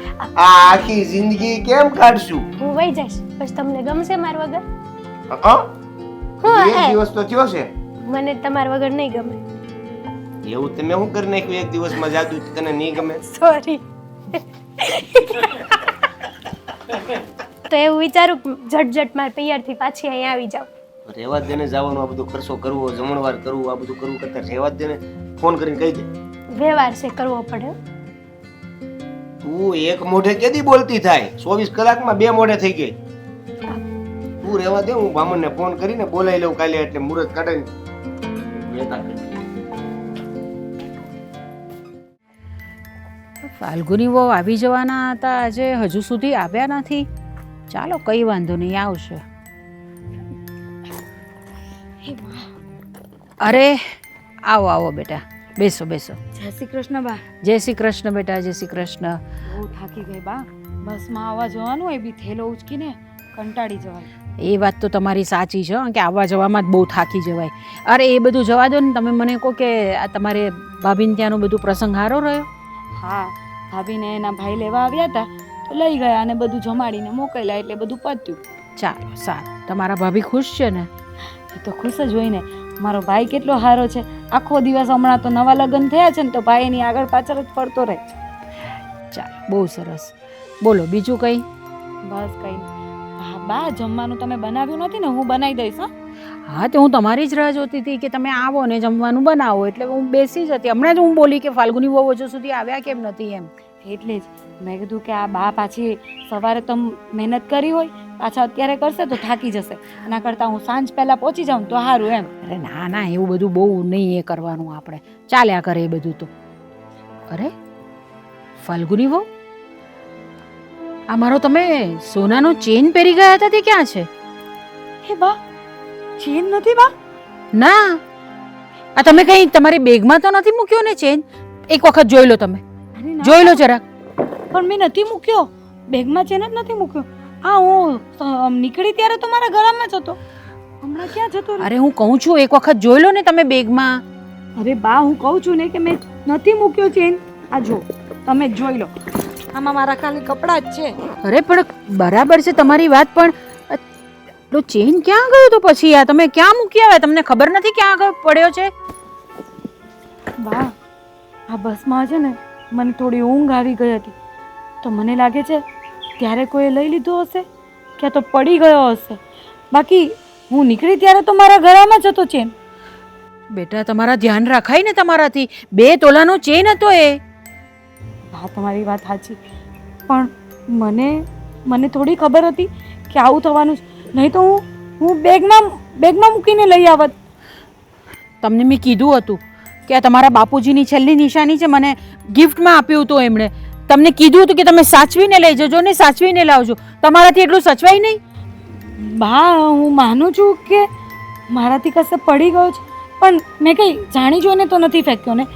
આ આખી જિંદગી કેમ કાઢશું? હું વહી જઈશ, પછી તમને ગમશે માર વગર? એક દિવસ તો થયો છે. મને તમાર વગર નહીં ગમે. એવું તમે શું કરી નાખ્યું એક દિવસમાં જાદુ, તને નહીં ગમે? સોરી. તો એવું વિચારું ઝટઝટ માર પિયરથી પાછી અહીંયા આવી જાવ. રહેવા જ દેને, જવાનું આ બધું ખર્ચો કરવો, જમણવાર કરવું, આ બધું કરવું કરતા રહેવા જ દેને. ફોન કરીને કહી દે. વ્યવહાર છે કરવો પડે. તું એક મોઢે કેદી બોલતી થાય? 24 કલાકમાં 2 મોઢે થઈ ગઈ. તું રહેવા દે, હું બામણને ફોન કરીને બોલાવી લઉં કાલે, એટલે મુહૂર્ત કાઢીને લેતા કરી. ફાલ્ગુની વહુ આવી જવાના હતા આજે, હજુ સુધી આવ્યા નથી. ચાલો કઈ વાંધો નહીં, આવશે. અરે આવો આવો બેટા, બેસો બેસો. જય શ્રી કૃષ્ણ બા. જય શ્રી કૃષ્ણ બેટા, જય શ્રી કૃષ્ણ. બહુ થાકી ગઈ બા, બસમાં આવવા જવાનું હોય બી થેલો ઉચકીને કંટાળી જવાય. એ વાત તો તમારી સાચી છે હં, કે આવવા જવામાં જ બહુ થાકી જવાય. અરે એ બધું જવા દો ને, તમે મને કહો કે આ તમારે ભાભીને ત્યાંનો બધું પ્રસંગ સારો રહ્યો? હા, ભાભીને એના ભાઈ લેવા આવ્યા હતા તો લઈ ગયા અને બધું જમાડીને મોકલ્યા એટલે બધું પત્યું. ચાલો સારું. તમારા ભાભી ખુશ છે ને? એ તો ખુશ જ હોય ને. મારો ભાઈ કેટલો સારો છે. આખો દિવસ હમણાં તો નવા લગ્ન થયા છે ને તો ભાઈ એની આગળ પાછળ જ ફરતો રહે. ચાલો, બહુ સરસ. બોલો બીજું કંઈ? બસ કંઈ નહીં. હા બા, જમવાનું તમે બનાવ્યું નથી ને? હું બનાવી દઈશ. હા હા, તો હું તમારી જ રાહ જોતી હતી કે તમે આવો ને જમવાનું બનાવો, એટલે હું બેસી જ હતી. હમણાં જ હું બોલી કે ફાલ્ગુની બહુ હજુ સુધી આવ્યા કેમ નથી એમ. એટલે જ મેં કીધું કે આ બા પાછી સવારે તો મહેનત કરી હોય, પાછા અત્યારે કરશે તો થાકી જશે. એના કરતાં હું સાંજ પહેલાં પહોંચી જાઉં તો સારું એમ. અરે ના ના, એવું બધું બહુ નહીં એ કરવાનું આપણે. ચાલ્યા કરે એ બધું તો. અરે ફાલ્ગુની વહુ, આ મારો તમે સોનાનો ચેન પહેરી ગયા હતા તે ક્યાં છે? હે બા, ચેન નથી બા? ના, આ તમે કઈ તમારી બેગમાં તો નથી મૂક્યો ને ચેન? એક વખત જોઈ લો તમે, અરે ના, જોઈ લો જરાક. પણ મેં નથી મૂક્યો. બેગમાં ચેન જ નથી મૂક્યો. હા, હું નીકળી ત્યારે તો મારા ગળામાં જ હતો. હમણાં ક્યાં જતો રહ્યો? અરે હું કહું છું એક વખત જોઈ લો ને તમે બેગમાં. અરે બા, હું કહું છું ને કે મેં નથી મૂક્યો ચેન. આ જો, તમે જ જોઈ લો. આમાં મારા ખાલી કપડાં જ છે. અરે પણ બરાબર છે તમારી વાત, પણ પેલો ચેન ક્યાં ગયો તો પછી? આ તમે ક્યાં મૂકી આવ્યા? તમને ખબર નથી ક્યાં પડ્યો છે? બા, આ બસમાં છે ને મને થોડી ઊંઘ આવી ગઈ હતી તો મને લાગે છે ત્યારે કોઈએ લઈ લીધો હશે, ક્યાં તો પડી ગયો હશે. બાકી હું નીકળી ત્યારે તો મારા ગળામાં જ હતો ચેન. બેટા, તમારા ધ્યાન રાખાય ને તમારાથી. 2 તોલાનો ચેન હતો એ. હા, તમારી વાત સાચી, પણ મને થોડી ખબર હતી કે આવું થવાનું છે. નહીં તો હું બેગમાં મૂકીને લઈ આવત. તમને મેં કીધું હતું કે આ તમારા બાપુજીની છેલ્લી નિશાની છે, મને ગિફ્ટમાં આપ્યું હતું એમણે. તમને કીધું હતું કે તમે સાચવીને લઈ જજો ને સાચવીને લાવજો. તમારાથી એટલું સચવાય નહીં? બા, હું માનું છું કે મારાથી કશે પડી ગયો છે, પણ મેં કંઈ જાણી જોઈને તો નથી ફેંક્યો ને.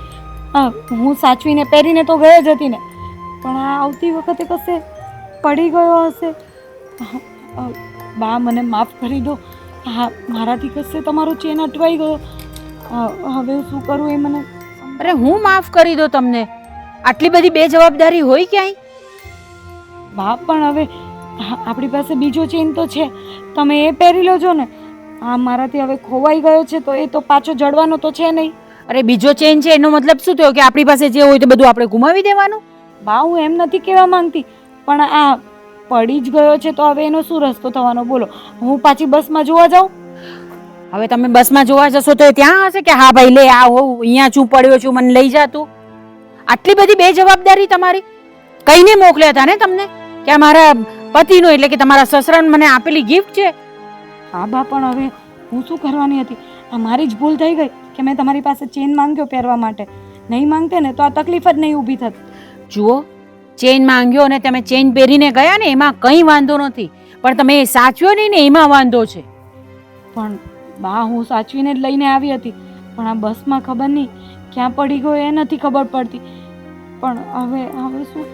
હું સાચવીને પહેરીને તો ગયો જ હતી ને, પણ આ આવતી વખતે કશે પડી ગયો હશે. બા, મને માફ કરી દો. હા, મારાથી કશે તમારો ચેન અટવાઈ ગયો. હવે શું કરું એ મને. અરે હું માફ કરી દો તમને? આટલી બધી બેજવાબદારી હોય ક્યાંય? બા, પણ હવે આપણી પાસે બીજો ચેન તો છે, તમે એ પહેરી લેજો ને. આ મારાથી હવે ખોવાઈ ગયો છે તો એ તો પાછો જડવાનો તો છે નહીં. અરે બીજો ચેન છે એનો મતલબ શું થયો? કે આપણી પાસે જે હોય તે બધું આપણે ગુમાવી દેવાનું? બા, હું એમ નથી કહેવા માંગતી, પણ આ પડી જ ગયો છે તો હવે એનો શું રસ્તો થવાનો બોલો? હું પાછી બસમાં જોવા જાઉં? હવે તમે બસમાં જોવા જશો તો એ ત્યાં હશે કે હા ભાઈ લે આ હું અહીંયા છું, પડ્યો છું, મને લઈ જા તું? આટલી બધી બેજવાબદારી તમારી? કઈને મોકલ્યા હતા ને તમને કે આ મારા પતિનો એટલે કે તમારા સસરાને મને આપેલી ગિફ્ટ છે? હા બા, પણ હવે હું શું કરવાની હતી? આ મારી જ ભૂલ થઈ ગઈ કે મેં તમારી પાસે ચેન માંગ્યો પહેરવા માટે. નહીં માંગતે ને તો આ તકલીફ જ નહીં ઊભી થત. જુઓ, ચેન માંગ્યો અને તમે ચેન પહેરીને ગયા ને એમાં કંઈ વાંધો નથી, પણ તમે એ સાચવ્યો નહીં ને એમાં વાંધો છે. પણ બા, હું સાચવીને જ લઈને આવી હતી, પણ આ બસમાં ખબર નહીં ક્યાં પડી ગયો એ નથી ખબર પડતી. પણ હવે શું?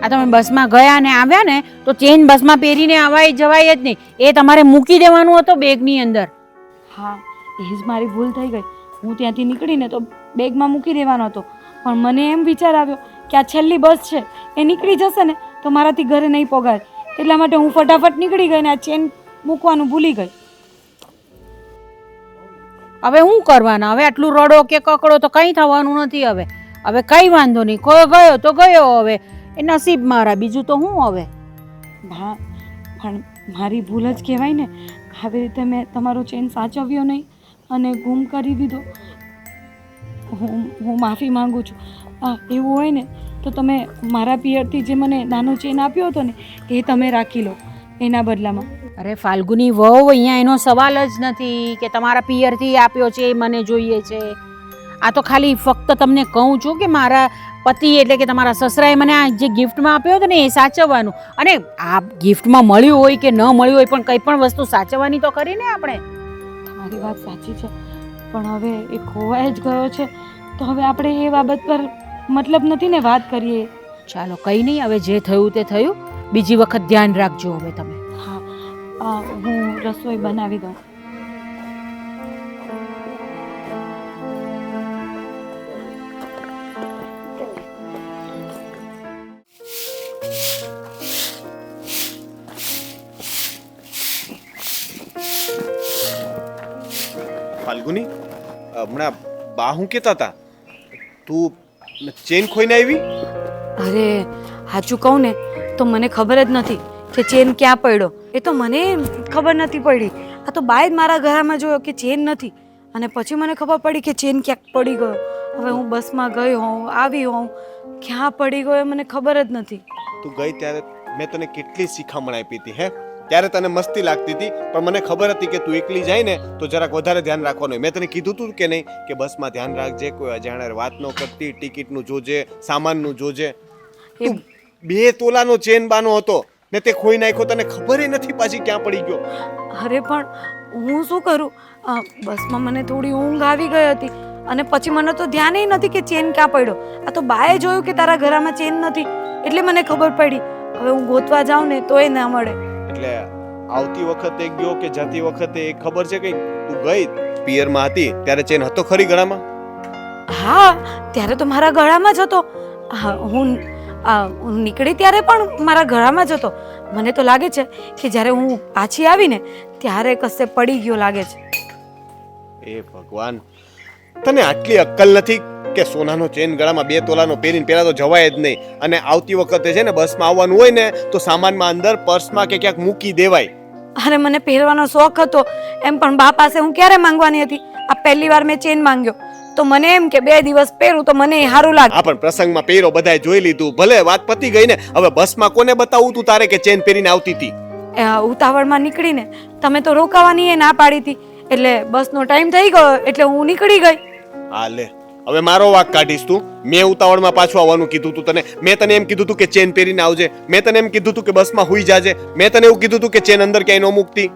આ તમે બસમાં ગયા ને આવ્યા ને તો ચેન બસમાં પહેરીને આવાય જવાય જ નહીં. એ તમારે મૂકી દેવાનું હતો બેગની અંદર. હા, એ જ મારી ભૂલ થઈ ગઈ. હું ત્યાંથી નીકળીને તો બેગમાં મૂકી દેવાનો હતો, પણ મને એમ વિચાર આવ્યો કે આ છેલ્લી બસ છે, એ નીકળી જશે ને તો મારાથી ઘરે નહીં પહોંચાય. એટલા માટે હું ફટાફટ નીકળી ગઈ ને આ ચેન મૂકવાનું ભૂલી ગઈ. હવે શું કરવાના? હવે આટલું રડો કે કકડો તો કંઈ થવાનું નથી. હવે કંઈ વાંધો નહીં, ગયો તો ગયો. હવે એ નસીબ મારા, બીજું તો હું હવે. હા, પણ મારી ભૂલ જ કહેવાય ને. આવી રીતે મેં તમારો ચેન સાચવ્યો નહીં અને ગુમ કરી દીધો. હું માફી માંગુ છું. એવું હોય ને તો તમે મારા પિયરથી જે મને નાનો ચેન આપ્યો હતો ને એ તમે રાખી લો એના બદલામાં. અરે ફાલ્ગુની વહુ, અહીંયા એનો સવાલ જ નથી કે તમારા પિયરથી આપ્યો છે એ મને જોઈએ છે. આ તો ખાલી ફક્ત તમને કહું છું કે મારા પતિ એટલે કે તમારા સસરાએ મને આ જે ગિફ્ટમાં આપ્યો હતો ને એ સાચવવાનું. અને આ ગિફ્ટમાં મળ્યું હોય કે ન મળ્યું હોય પણ કંઈ પણ વસ્તુ સાચવવાની તો કરી ને આપણે. તમારી વાત સાચી છે, પણ હવે એ ખોવાઈ જ ગયો છે તો હવે આપણે એ બાબત પર મતલબ નથી ને વાત કરીએ. ચાલો કંઈ નહીં, હવે જે થયું તે થયું. બીજી વખત ધ્યાન રાખજો હવે તમે. હા, હું રસોઈ બનાવી દઉં. ફાલ્ગુની હમણાં બા હું કહેતા હતા તું ચેન ખોઈને આવી? અરે સાચું કહું ને તો મને ખબર જ નથી કે ચેન ક્યાં પડ્યો. એ તો મને ખબર નથી પડી. આ તો બાય જ મારા ઘરમાં જોયો કે ચેન નથી અને પછી મને ખબર પડી કે ચેન ક્યાંક પડી ગયો. હવે હું બસમાં ગઈ હોઉં આવી હોઉં ક્યાં પડી ગયો એ મને ખબર જ નથી. તું ગઈ ત્યારે મેં તને કેટલી શિખામણ આપી હતી હે? ત્યારે તને મસ્તી લાગતી હતી પણ મને ખબર હતી કે તું એકલી જાય ને તો જરાક વધારે ધ્યાન રાખવાનું હોય. મેં તને કીધું તું કે નહીં કે બસમાં ધ્યાન રાખજે, કોઈ અજાણ્યા વાત ન કરતી, ટિકિટનું જોજે, સામાનનું જોજે. તું 2 તોલાનો ચેન બાનો હતો ને તે ખોઈ નાખ્યો, તને ખબર નથી પાછી ક્યાં પડી ગયો. અરે પણ હું શું કરું, બસમાં મને થોડી ઊંઘ આવી ગઈ હતી અને પછી મને તો ધ્યાન નથી કે ચેન ક્યાં પડ્યો. આ તો બાએ જોયું કે તારા ઘરમાં ચેન નથી એટલે મને ખબર પડી. હવે હું ગોતવા જાઉં ને તોય ના મળે. એટલે આવતી વખતે ગયો કે જતી વખતે એ ખબર છે કઈ તું ગઈ પિયરમાં હતી ત્યારે ચેન હતો ખરી ગળામાં? હા ત્યારે તો મારા ગળામાં જ હતો. હું નીકળી ત્યારે પણ મારા ગળામાં જ હતો. મને તો લાગે છે કે જ્યારે હું પાછી આવીને ત્યારે કશે પડી ગયો લાગે છે. એ ભગવાન, તને આટલી અક્કલ નથી કે સોનાનો ચેન ગળામાં 2 તોલાનો પહેરીને પેલા તો જવાય જ નહીં. અને આવતી વખતે છે ને બસમાં આવવાનું હોય ને તો સામાનમાં અંદર પર્સમાં કે ક્યાંક મૂકી દેવાય. અરે મને પહેરવાનો શોખ હતો એમ પણ બા પાસે હું ક્યારે માંગવાની હતી. આ પહેલી વાર મેં ચેન માંગ્યો તો મને એમ કે 2 દિવસ પહેરું તો મને સારું લાગે. આ પણ પ્રસંગમાં પહેરો બધાએ જોઈ લીધું, ભલે વાત પતી ગઈ ને. હવે બસમાં કોને બતાવું તું તારે કે ચેન પહેરીને આવતી હતી? ઉતાવળમાં નીકળીને તમે તો રોકાવાની એ ના પાડી હતી એટલે બસનો ટાઈમ થઈ ગયો એટલે હું નીકળી ગઈ. હા લે, હવે મારો વાક કાઢીશ તું. મેં ઉતાવળમાં પાછું આવવાનું કીધું તું તને. મેં તને એમ કીધું તું કે ચેન પહેરીને આવજે. મેં તને એમ કીધું તું કે બસમાં હુઈ જાજે. મેં તને એવું કીધું તું કે ચેન અંદર ક્યાંય ન મૂકતી.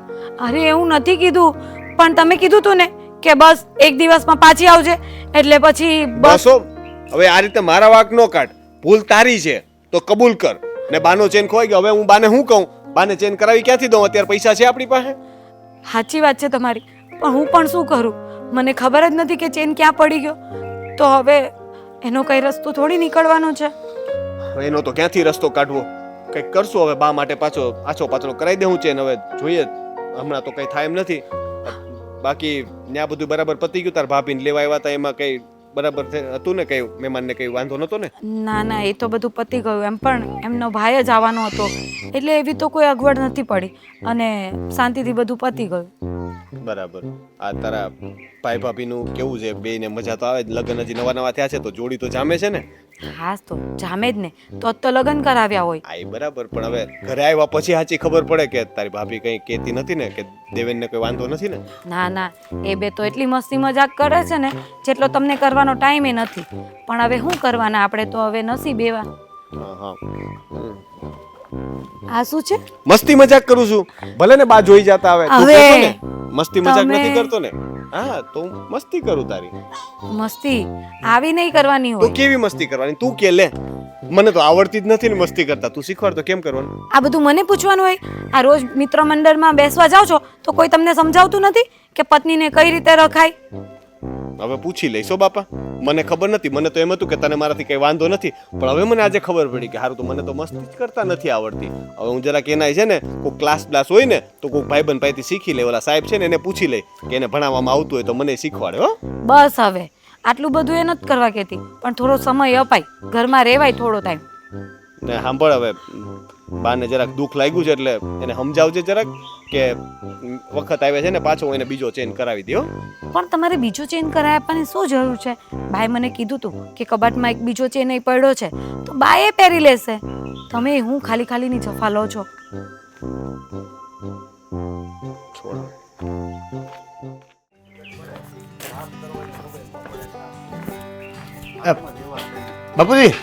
અરે એવું નથી કીધું પણ તમે કીધું તું ને કે બસ 1 દિવસમાં પાછી આવજે એટલે પછી બસો હવે આ રીતે મારા વાક નો કાઢ. ભૂલ તારી છે તો કબૂલ કર. ને બાનો ચેન ખોઈ ગયો, હવે હું બાને શું કહું? બાને ચેન કરાવી ક્યાંથી દઉં? અત્યારે પૈસા છે આપણી પાસે? સાચી વાત છે તમારી પણ હું પણ શું કરું, મને ખબર જ નથી કે ચેન ક્યાં પડી ગયો. તો હવે એનો કઈ રસ્તો થોડી નીકળવાનો છે. એનો તો ક્યાંથી રસ્તો કાઢવો? કંઈક કરશું હવે. બા માટે પાછો આછો પાછો કરાવી દઉં ચેન. હવે જોઈએ, હમણાં તો કઈ થાય એમ નથી. બાકી ત્યાં બધું બરાબર પતી ગયું? તાર ભાભીને લેવા આવ્યા હતા એમાં કઈ બરાબર હતું ને? કઈ મહેમાનને કઈ વાંધો નતો ને? ના ના એ તો બધું પતી ગયું. એમ પણ એમનો ભાઈ જ આવવાનો હતો એટલે એવી તો કોઈ અગવડ નથી પડી અને શાંતિથી બધું પતી ગયું. બરાબર. આ તારા ભાઈ ભાભીનું કેવું છે? બેયને મજા તો આવે જ. લગ્ન હજી નવા નવા થયા છે તો જોડી તો જામે છે ને? હા તો જામે જ ને, તો જ તો લગ્ન કરાવ્યા હોય. આ એ બરાબર. પણ હવે ઘરે આવ્યા પછી સાચી ખબર પડે કે તારી ભાભી કઈ કહેતી નથી ને કે દેવેનને કોઈ વાંધો નથી ને? ના ના એ બે તો એટલી મસ્તી મજાક કરે છે ને જેટલો તમને કરવાનો ટાઈમ એ નથી. પણ હવે શું કરવાના, આપણે તો હવે નસીબ એવા. હા હા. આ શું છે? મસ્તી મજાક કરું છું. ભલે ને બા જોઈ જતા આવે. તું હવે કહેતો ને મસ્તી મજાક તમે- નથી કરતો ને? હા તો હું મસ્તી કરું તારી. મસ્તી આવી નહીં કરવાની તો હોય. કેવી મસ્તી કરવાની તું કે લે? મને તો આવડતી જ નથી ને મસ્તી કરતા. તું શીખવાડ તો કેમ કરવાનું? આ બધું મને પૂછવાનું હોય? આ રોજ મિત્ર મંડળમાં બેસવા જાઓ છો તો કોઈ તમને સમજાવતું નથી કે પત્નીને કઈ રીતે રખાય? હવે પૂછી લઈશો બાપા. મને ખબર નથી. મને તો એમ હતું કે તને મારાથી કઈ વાંધો નથી પણ હવે મને આજે ખબર પડી કે હારું તો મને તો મસ્તી જ કરતા નથી આવડતી. હવે હું જરાક એના છે ને કોઈ ક્લાસ હોય ને તો કોઈ ભાઈબંધ પાસેથી શીખી લે. ઓલા સાહેબ છે ને એને પૂછી લે કે એને ભણાવવામાં આવતું હોય તો મને શીખવાડે. હો બસ હવે આટલું બધું એ નથી કરવા કહેતી પણ થોડો સમય અપાય, ઘરમાં રહેવાય થોડો ટાઈમ. ને સાંભળ, હવે બાને જરાક દુઃખ લાગ્યું છે એટલે એને સમજાવજે જરાક કે વખત આવે છે ને પાછો એને બીજો ચેન્જ કરાવી દો. પણ તમારે બીજો ચેન કરાવી આપવાની શું જરૂર છે? બાએ મને કીધું તું કે કબાટમાં એક બીજો ચેન અહીં પડ્યો છે તો બાએ પહેરી લેશે. તમે હું ખાલી ખાલીની જફા લો છો. બાપુજી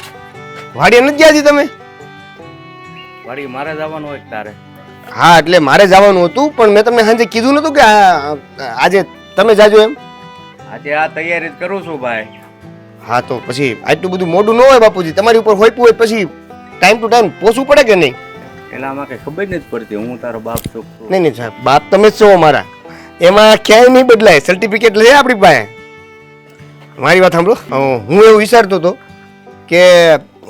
વાડીએ નથી ગયા હજી તમે? વાડી મારે જવાનું હોય તારે? હા એટલે મારે જવાનું હતું પણ મેં તમને સાંજે કીધું નતું કે આજે તમે જાજો એમ? આજે આ તૈયારી જ કરું છું ભાઈ. હા તો પછી આટલું બધું મોડું ન હોય બાપુજી. તમારી ઉપર હોઈપું હોય પછી ટાઈમ ટુ ટાઈમ પહોંચવું પડે કે નહીં? એટલે આમાં કઈ ખબર નથી પડતી હું તારો બાપ છું. નહીં નહીં સાહેબ, બાપ તમે જ છો મારા, એમાં ક્યાંય નહીં બદલાય. સર્ટિફિકેટ લે આપણી પાસે. મારી વાત સાંભળો, હું એવું વિચારતો હતો કે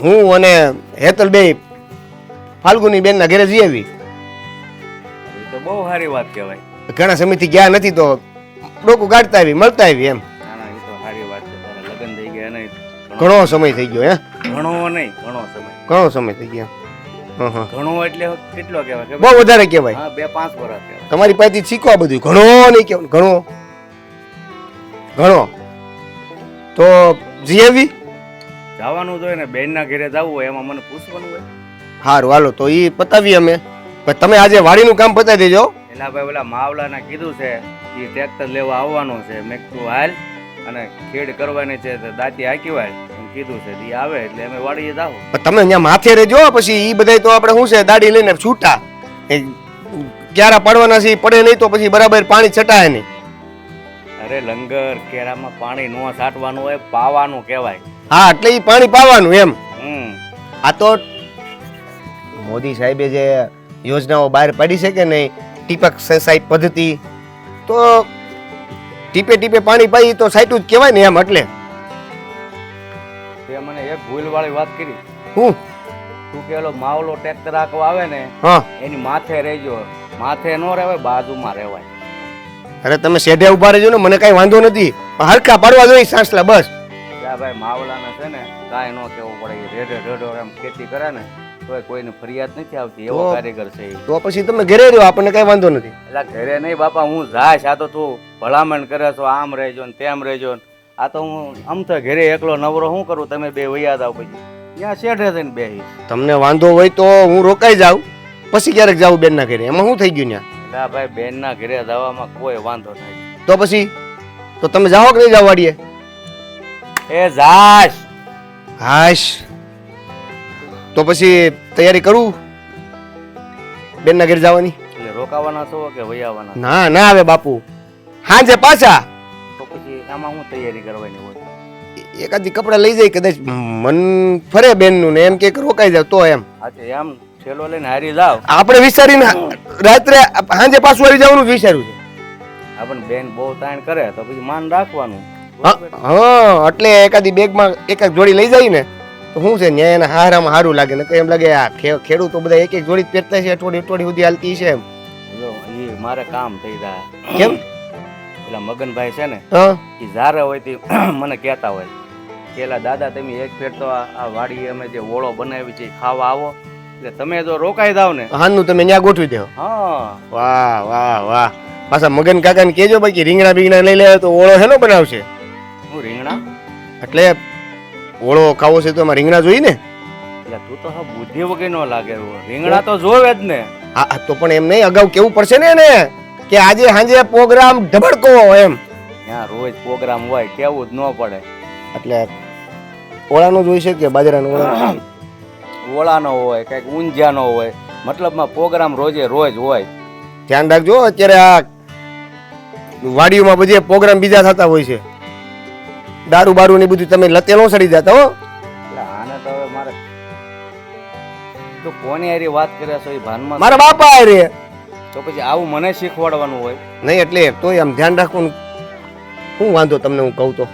હું અને હેતલ બે ફાલ્ગુની બેનના ઘરે જઈ આવી. એ તો બહુ સારી વાત કહેવાય. ઘણા સમયથી ગયા નથી તો ડોકું કાઢતા આવી, મળતા આવી એમ. ના ના, એ તો સારી વાત છે. તારા લગ્ન થઈ ગયા નહીં, ઘણો સમય થઈ ગયો. ઘણો નહીં, ઘણો સમય. ઘણો સમય થઈ ગયો. હા, ઘણો એટલે કેટલો કહેવાય ખબર? બહુ વધારે કહેવાય. હા, 2-5 વર્ષ કહેવાય. તમારી પાસેથી શીખવા બધું. ઘણો નહીં કહેવાનું, ઘણો ઘણો. તો જઈ આવી. જવાનું જોઈએ ને, બેનના ઘરે જવું હોય એમાં મને પૂછવાનું હોય. સારું હાલો, તો એ પતાવીએ અમે. પણ તમે આજે વાડીનું કામ પતાવી દેજો. એલા ભાઈ ઓલા માવલાને કીધું છે એ ટ્રેક્ટર લેવા આવવાનું છે. મેં કીધું હાલ, અને ખેડ કરવાની છે તો દાંતી હાકી વાળ એમ કીધું છે. એ આવે એટલે અમે વાડીએ જાવ. પણ તમે અહીંયા માથે રહેજો. પછી એ બધા તો આપણે શું છે, દાડી લઈને છૂટા ક્યારા પાડવાના છે. પડે નહીં તો પછી બરાબર પાણી છટાય નહીં. અરે લંગર કેરામાં પાણી ન છાંટવાનું હોય, પાવાનું કહેવાય. હા, એટલે એ પાણી પાવાનું એમ. આ તો મોદી સાહેબે જે યોજનાઓ બહાર પાડી છે કે નહીં, ટીપક સિંચાઈ પદ્ધતિ, તો ટીપે ટીપે પાણી પાઈ તો સાઈટું જ કહેવાય ને એમ. એટલે તે મને એક ભૂલ વાળી વાત કરી. હું તું કે ઓલો માવલો ટ્રેક્ટર આખો આવે ને હા, એની માથે રહેજો. માથે ન રહેવાય, બાજુમાં રહેવાય. અરે તમે શેઢે ઉભા રહેજો ને, મને કઈ વાંધો નથી. પણ હરખા પાડવા જોઈએ સાંસલા બસ. ત્યાં ભાઈ માવલાને છે ને કાંઈ ન કહેવું પડે. રેડે રેડો એમ ખેતી કરે ને તો કોઈને ફરિયાદ નથી આવતી. એવો કારીગર છે એ. તો પછી તમે ઘરે રહ્યો, આપણને કઈ વાંધો નથી. એટલે ઘરે નહીં બાપા, હું જાશ. આ તો તું ભલામણ કરે છો, આમ રહેજો ને તેમ રહેજો ને. આ તો હું આમ તો ઘરે એકલો નવરો શું કરું? તમે બે વૈયા જાવ પછી ત્યાં શેઠે થઈને બેસી. તમને વાંધો હોય તો હું રોકાઈ જાઉં, પછી ક્યારેક જાઉં બેનના ઘરે. એમાં શું થઈ ગયું ત્યાં? એટલે ભાઈ બેનના ઘરે જવામાં કોઈ વાંધો નહીં. તો પછી તો તમે જાઓ કે નહીં જાઓ વાડીએ? એ જાશ. હાશ, તો પછી તૈયારી કરું બેનના ઘરે જવાની. એટલે રોકાવાના છો કે વૈયાવાના? ના ના આવે બાપુ, હાંજે પાછા. તો પછી આમાં હું તૈયારી કરવાની હોય? એકાદી કપડા લઈ જાય, કદાચ મન ફરે બેનનું ને એમ કે રોકાઈ જાવ તો એમ. અચ્છા, એમ થેલો લઈને હારી જાવ. આપણે વિચારીને રાત્રે હાંજે પાછું આવી જવાનું વિચાર્યું છે. આપણને બેન બહુ તાણ કરે તો પછી માન રાખવાનું. હા, એટલે એકાદી બેગમાં એક એક જોડી લઈ જાય ને તો શું છે, ન્યાય એના હારામાં સારું લાગે ને. એમ લાગે આ ખેડૂતો બધા એક એક જોડી પહેરતા છે, અઠવાડિયે સુધી હાલતી છે એમ. જો એ મારે કામ થઈ જાય. કેમ? પેલા મગનભાઈ છે ને, હા, એ જારે હોય તે મને કહેતા હોય પેલા દાદા તમે એક ફેર તો આ વાડી અમે જે ઓળો બનાવી છે ખાવા આવો. એટલે તમે જો રોકાઈ જાવ ને હાનનું તમે ન્યા ગોઠવી દો. હા. વાહ વાહ વાહ. પાછા મગન કાકાને કહેજો બાકી રીંગણા બીંગણા લઈ લે તો ઓળો હેનો બનાવશે. હું રીંગણા? એટલે ઓળો ખાવો છે તો એમાં રીંગણા જોઈએ ને. એટલે તું તો હા બુદ્ધિ વગર નો લાગે. રીંગણા તો જોવે જ ને. હા, તો પણ એમ નહીં, અગાઉ કેવું પડશે ને એને કે આજે સાંજે પ્રોગ્રામ ધબડકો એમ. ત્યાં રોજ પ્રોગ્રામ હોય, કેવું જ ન પડે. એટલે ઓળાનો જોઈ છે કે બાજરાનો? ઓળા ઓળાનો હોય, કઈક ઊંઝાનો હોય, મતલબમાં પ્રોગ્રામ રોજે રોજ હોય. ધ્યાન રાખજો, અત્યારે આ વાડીઓમાં બધી પ્રોગ્રામ બીજા થતા હોય છે. દારૂ બારૂ ની બધું તમે લતે નો સડી જતા હો. એટલે આને તો હવે મારે તો કોની હારી વાત કરે છો એ ભાનમાં? મારા બાપા રે. તો પછી આવું મને શીખવાડવાનું હોય? નહીં, એટલે તોય આમ ધ્યાન રાખવાનું. શું વાંધો તમને હું કહું તો?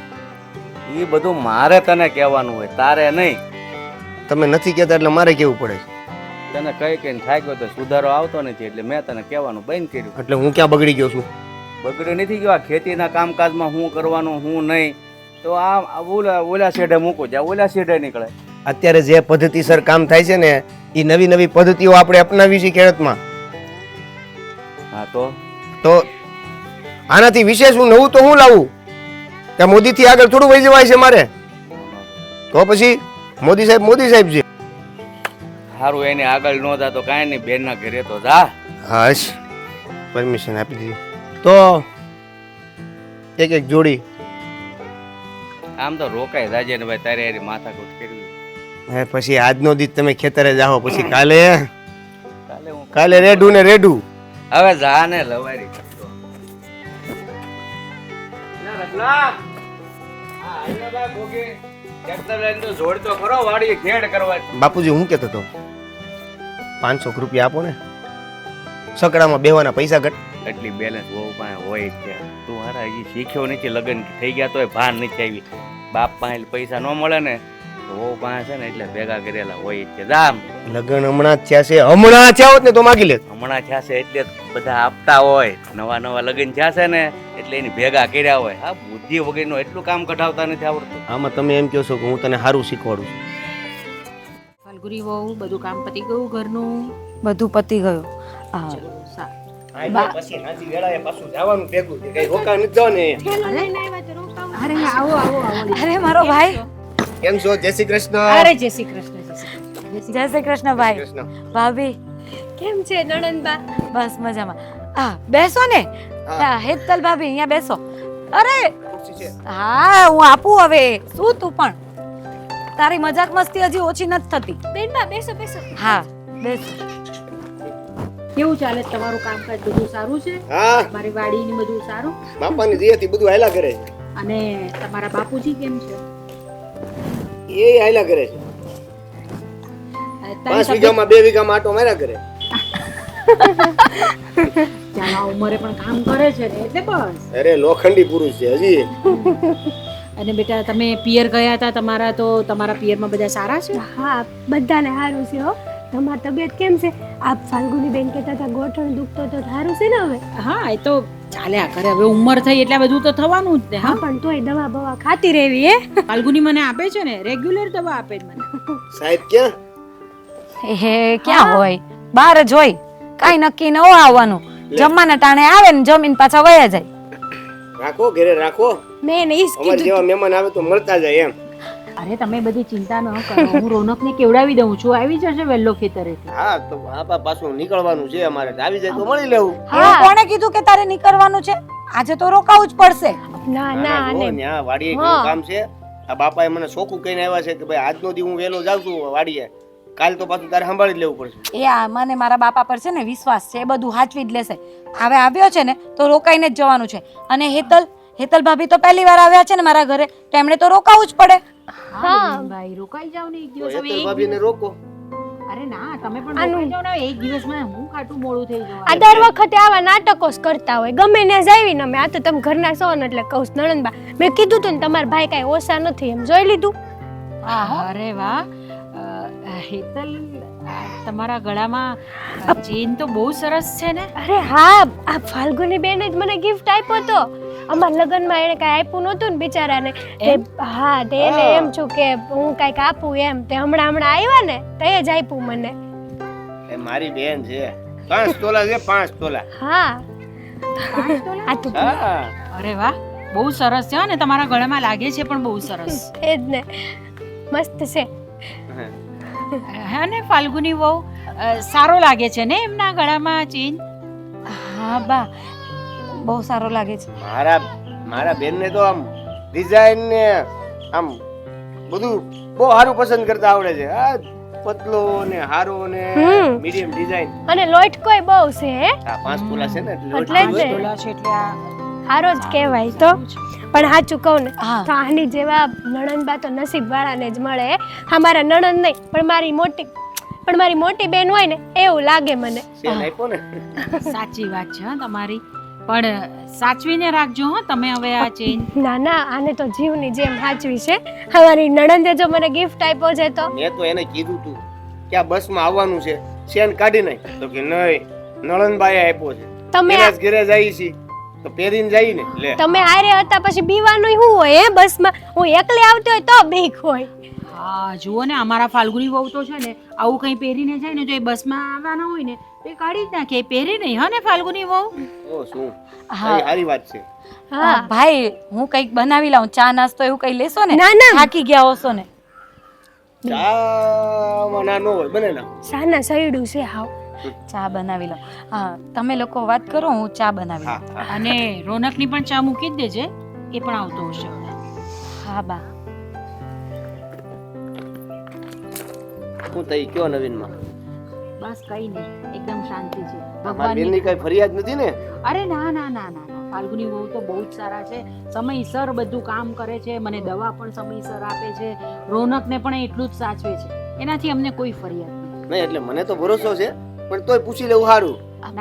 એ બધું મારે તને કહેવાનું હોય, તારે નહીં. તમે નથી કહેતા એટલે મારે કેવું પડે છે. તને કઈ કઈ થાક્યો તો સુધારો આવતો નથી એટલે મેં તને કહેવાનું બંધ કર્યું. એટલે હું ક્યાં બગડી ગયો છું? બગડી નથી ગયો. આ ખેતીના કામકાજમાં હું કરવાનું હું નહીં તો આ ઓલા શેઢે મૂકું જા, ઓલા શેઢે નીકળે. અત્યારે જે પદ્ધતિસર કામ થાય છે ને એ નવી નવી પદ્ધતિઓ આપણે અપનાવી છે ખેડૂતમાં. હા, તો આનાથી વિશેષ હું નવું તો હું લાવું? કે મોદીથી આગળ થોડું વહી જવાય છે મારે? તો પછી મોદી સાહેબ છે. સારું, એને આગળ ન જા તો કાંઈ નહીં, બેનના ઘરે તો જા. હાશ, પરમિશન આપી દીધી. તો એક એક જોડી. આમ તો રોકાઈ જાજે ને ભાઈ, તારે હારી માથાકૂટ કરવી. હે પછી આજનો દી તમે ખેતરે જાઓ, પછી કાલે હું કાલે રેડું ને રેડું. હવે જા ને લવારી કરતો. બાપુજી હું કહેતો હતો, 500 રૂપિયા આપો ને, સકડામાં બેહવાના પૈસા ઘટ. એટલી બેલેન્સ બહુ પાસે હોય જ છે. તું હારા હજી શીખ્યો નથી, લગ્ન થઈ ગયા તોય ભાન નથી આવી. બાપ પાસે પૈસા ન મળે ને તો બહુ પાસે છે ને એટલે ભેગા કરેલા હોય જ છે. જામ લગ્ન હમણાં જ થયા છે, હમણાં થયા હોત ને તો માગી લે. હમણાં થયા છે એટલે બધા આપતા હોય, નવા નવા લગ્ન થયા છે ને એટલે એની ભેગા કર્યા હોય. હા, બુદ્ધિ વગરનો એટલું કામ કઢાવતા નથી આવડતું. આમાં તમે એમ કહો છો કે હું તને સારું શીખવાડું છું. ફાલ્ગુની વહુ બધું કામ પતી ગયું ઘરનું? બધું પતી ગયું. હા ચલો, સારું. પછી હાજી વેળાએ પાછું જવાનું ભેગું છે, કઈ રોકા નથી જવાનું અહીંયા. અરે આવો આવો આવો. અરે મારો ભાઈ, કેમ છો? જય શ્રી કૃષ્ણ. અરે જય શ્રી કૃષ્ણ, જય શ્રી કૃષ્ણ. જય શ્રી કૃષ્ણ ભાઈ. કૃષ્ણ. ભાભી, કેમ છે નણંદબા? બસ મજામાં. હા બેસો ને. હા હેતલ ભાભી અહીંયા બેસો. અરે ખુરશી છે. હા હું આપું હવે. શું તું પણ તારી મજાક મસ્તી હજી ઓછી નથી થતી. બેનબા બેસો બેસો. હા બેસો. કેવું ચાલે છે તમારું કામકાજ? બધું સારું છે? હા, મારી વાડી ને બધું સારું? બાપાની દયાથી બધું હાયલા કરે છે. અને તમારા બાપુજી કેમ છે? એ હાયલા કરે છે. તારી 5 વીઘામાં 2 વીઘામાં આટો માર્યા કરે. ચાલો, આ ઉંમરે પણ કામ કરે છે ને એટલે બસ. અરે લોખંડી પુરુષ છે હજી. અને બેટા તમે પિયર ગયા હતા તમારા, તો તમારા પિયરમાં બધા સારા છે? હા, બધાને સારું છે હો. તમારી તબિયત કેમ છે? આપ ફાલ્ગુની બેન કહેતા હતા ગોઠણ દુખતો તો સારું છે ને હવે? હા, એ તો ચાલ્યા કરે. હવે ઉંમર થઈ એટલે બધું તો થવાનું જ ને. હા, પણ તોય દવા બવા ખાતી રહેવી હે. ફાલ્ગુની મને આપે છે ને, રેગ્યુલર દવા આપે છે મને. સાહેબ ક્યાં? હે ક્યાં હોય? બહાર જ હોય. કાઈ નક્કી ન હોય આવવાનું. જમવાના ટાણે આવે ને જમીન પાછા વયા જાય. રાખો ઘરે રાખો. મેં એને ઈજ અમારે જેવા મહેમાન આવે તો મળતા જાય એમ. અરે તમે બધી ચિંતા ન કરો, હું રોનકને કેવડાવી દઉં છું, આવી જશે વહેલો ખેતરેથી. હા તો આપા પાછું નીકળવાનું છે અમારે, આવી જાય તો મળી લેવું. હા કોણે કીધું કે તારે નીકળવાનું છે? આજે તો રોકાવું જ પડશે. ના ના જો આને ન્યા વાડીએ કેવું કામ છે. આ બાપાએ મને ચોખ્ખું કહીને આવ્યા છે કે ભાઈ આજનો દી હું વહેલો જાઉં છું વાડીએ, કાલ તો પાછું તારે સંભાળી જ લેવું પડશે. એ આ મને મારા બાપા પર છે ને વિશ્વાસ છે, એ બધું હાચવી જ લેશે. હવે આવ્યો છે ને તો રોકાઈને જ જવાનું છે. અને હેતલ ભાભી તો પહેલી વાર આવ્યા છે ને મારા ઘરે, તો એમણે તો રોકાવું જ પડે. હા ભાઈ, રોકાઈ જાવ ને એક દિવસ. હવે હેતલ ભાભીને રોકો. અરે ના, તમે પણ રોકાઈ જાવ ને. એક દિવસમાં હું ખાટું મોડું થઈ આ જવાનું. દર વખતે આવા નાટકો જ કરતા હોય. ગમે ને જાવી ને અમે આ તો તમે ઘરના છો ને એટલે કહું છું નણંદબા, મેં કીધું તું ને તમારા ભાઈ કાંઈ ઓછા નથી એમ જોઈ લીધું. અરે વાહ હેતલ, તમારા ગળામાં ચેન તો બહુ સરસ છે ને. અરે હા, આ ફાલ્ગુની બેન જ મને ગિફ્ટ આપ્યો તો. અમારા લગ્નમાં એને કાંઈ આપ્યું નહોતું ને બિચારાને. હા તે એને એમ છું કે હું કાંઈક આપું એમ. તે હમણાં આવ્યા ને તે જ આપ્યું મને. એ મારી બેન છે. 5 તોલા છે, 5 તોલા. હા આ તો હા અરે વાહ, બહુ સરસ છે. અને તમારા ગળામાં લાગે છે પણ બહુ સરસ. એ જ ને, મસ્ત છે. હા ને ફાલ્ગુની વહુ, સારો લાગે છે ને એમના ગળામાં ચેન? હા બા, બહુ સારો લાગે છે. મારા બેનને તો આમ ડિઝાઇન ને આમ બધું બહુ સારું પસંદ કરતા આવડે છે. આ પતલો ને હારો ને મીડિયમ ડિઝાઇન. અને લોટ કોઈ બહુ છે હે. આ 5 તોલા છે ને એટલે જ ને. ડોલા છે એટલે આ સારો જ કહેવાય તો. પણ સાચું કહું ને હા. તો આની જેવા નણંદબા તો નસીબ વાળાને જ મળે. હા મારા નણંદ નહીં પણ મારી મોટી બેન હોય ને એવું લાગે મને. સેન આપ્યો ને. સાચી વાત છે હા તમારી. પણ સાચવીને રાખજો હો તમે હવે આ ચેન. ના ના, આને તો જીવની જેમ સાચવી છે. અમારી નણંદે જો મને ગિફ્ટ આપ્યો છે તો મેં તો એને કીધું તું કે આ બસમાં આવવાનું છે, સેન કાઢી નાખ. તો કે નહીં, નળનબાઈએ આપ્યો છે. તમે એના જ ઘરે જઈએ છીએ તો પહેરીને જઈએ ને. લે તમે હારે હતા પછી બીવાનું શું હોય હે બસમાં? હું એકલી આવતી હોય તો બીક હોય. હા જુઓ ને, અમારા ફાલ્ગુની વહુ તો છે ને આવું કંઈ પહેરીને જાય ને તો એ બસમાં આવવાના હોય ને તો એ કાઢી જ નાખે, એ પહેરી નહીં. હા ને ફાલ્ગુની વહુ? ઓ શું હા. સારી વાત છે. હા ભાઈ હું કંઈક બનાવી લાવું, ચા નાસ્તો એવું કંઈ લેશો ને? ના, ના. થાકી ગયા હશો ને. ચામાં ના નો હોય બને ના. સાના સૈડું છે હાવ. ચા બનાવી લઉં. હા તમે લોકો વાત કરો, હું ચા બનાવી હા લઉં. હા. અને રોનકની પણ ચા મૂકી જ દેજે, એ પણ આવતો હશે. હા બા. હું તઈ કયો નવીનમાં? બસ કઈ નહીં, એકદમ શાંતિ છે. મારી બેનની કઈ ફરિયાદ નથી ને? અરે ના ના ના ના ના, ફાલ્ગુની વહુ તો બહુ જ સારા છે. સમયસર બધું કામ કરે છે, મને દવા પણ સમયસર આપે છે, રોનકને પણ એટલું જ સાચવે છે. એનાથી અમને કોઈ ફરિયાદ નથી. નહીં એટલે મને તો ભરોસો છે, પણ તોય પૂછી લેવું સારું.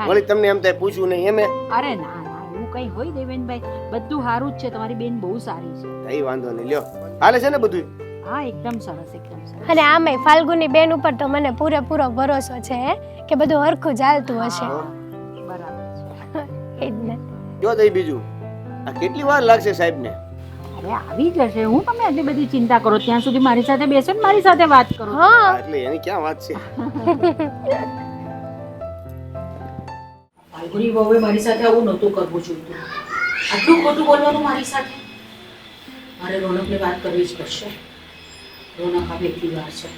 વળી તમને એમ થાય પૂછ્યું નહીં એમે. અરે ના ના એવું કઈ હોય દેવેનભાઈ, બધું સારું જ છે. તમારી બેન બહુ સારી છે. કઈ વાંધો નહીં, લ્યો હાલે છે ને બધું. હા એકદમ સરસ, એકદમ સરસ. અને આમેય ફાલ્ગુની બેન ઉપર તો મને પૂરેપૂરો ભરોસો છે હે, કે બધું હરખું ચાલતું હશે. બરાબર છે. એ જ ને. જો દઈ બીજું, આ કેટલી વાર લાગશે સાહેબને? અરે આવી જશે. હું તમે આટલી બધી ચિંતા કરો ત્યાં સુધી મારી સાથે બેસો ને મારી સાથે વાત કરો. હા એટલે એની ક્યાં વાત છે? ફાલ્ગુની વહુએ મારી સાથે આવું નહોતું કરવું જોઈએ. આટલું ખોટું બોલવાનું મારી સાથે. મારે રોનકને વાત કરવી જ પડશે. રોનક હવે એટલી વાર છે.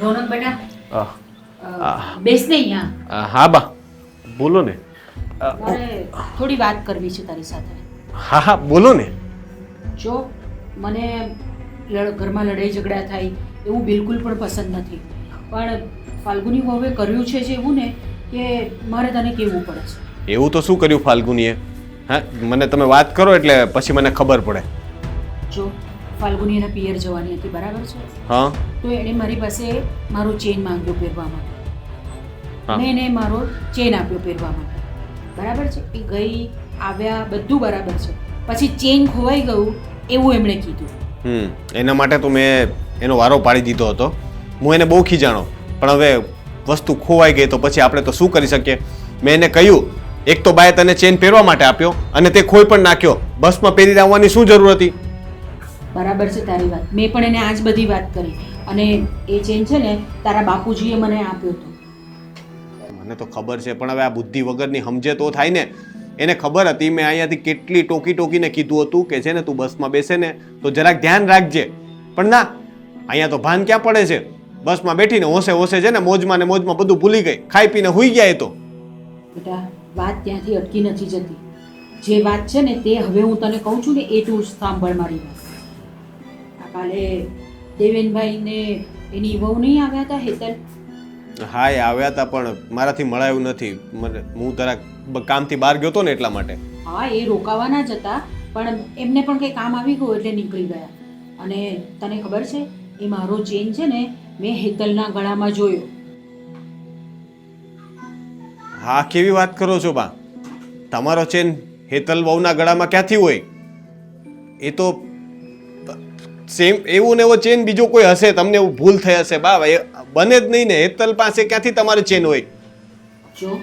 રોનક બેટા બેસ ને અહીંયા. હા બા બોલો ને. મારે થોડી વાત કરવી છે તારી સાથે. હા હા બોલો ને. જો મને ઘરમાં લડાઈ ઝઘડા થાય એવું બિલકુલ પણ પસંદ નથી, પણ ફાલ્ગુની વહુએ કર્યું છે જે એવું ને કે મારે તને કહેવું પડે છે. એવું તો શું કર્યું ફાલ્ગુનીએ? હા મને તમે વાત કરો એટલે પછી મને ખબર પડે. જો ફાલ્ગુની એના પિયર જવાની હતી, બરાબર છે? હા તો એણે મારી પાસે મારો ચેન માંગ્યો પહેરવા માટે. હા. મેં એને મારો ચેન આપ્યો પહેરવા માટે, બરાબર છે? એ ગઈ આવ્યા બધું બરાબર છે, પછી ચેન ખોવાઈ ગયું એવું એમણે કીધું. એના માટે તો મેં એનો વારો પાડી દીધો હતો. હું એને બહુ ખીજાણો, પણ હવે વસ્તુ ખોવાઈ ગઈ તો પછી આપણે તો શું કરી શકીએ. મેં એને કહ્યું, એક તો બાએ તને ચેન પહેરવા માટે આપ્યો અને તે ખોઈ પણ નાખ્યો. બસમાં પહેરી આવવાની શું જરૂર હતી? બરાબર છે તારી વાત. મેં પણ એને આજ બધી વાત કરી અને એ ચેન છે ને તારા બાપુજીએ મને આપ્યો હતો. મને તો ખબર છે, પણ હવે આ બુદ્ધિ વગરની સમજે તો થાય ને. એને ખબર હતી મેં અહીંયાથી કેટલી ટોકીને કીધું હતું કે છે ને તું બસમાં બેસે ને તો જરાક ધ્યાન રાખજે, પણ ના, અહીંયા તો ભાન ક્યાં પડે છે. બસમાં બેઠીને હોશે છે ને મોજમાં બધું ભૂલી ગઈ, ખાઈ પીને હુઈ ગયા. એ તો બેટા વાત ત્યાંથી અટકી નથી જતી. જે વાત છે ને તે હવે હું તને કહું છું ને એ તું સાંભળ મારી વાત. આ કાલે દેવેનભાઈ ને એની વહુ નહીં આવ્યા હતા હેતલ? હા એ આવ્યા હતા પણ મારાથી મળાયું નથી. હું જરાક કામથી બહાર ગયો હતો ને એટલા માટે. હા એ રોકાવાના જ હતા, પણ એમને પણ કંઈ કામ આવી ગયું એટલે નીકળી ગયા. અને તને ખબર છે એ મારો ચેન છે ને મેં હેતલના ગળામાં જોયો. હા કેવી વાત કરો છો બા? તમારો ચેન હેતલ વહુના ગળામાં ક્યાંથી હોય? એ તો સેમ એવું ને એવો ચેન બીજો કોઈ હશે, તમને એવું ભૂલ થઈ હશે બા. એ બને જ નહીં ને. હેતલ પાસે ક્યાંથી તમારો ચેન હોય? જો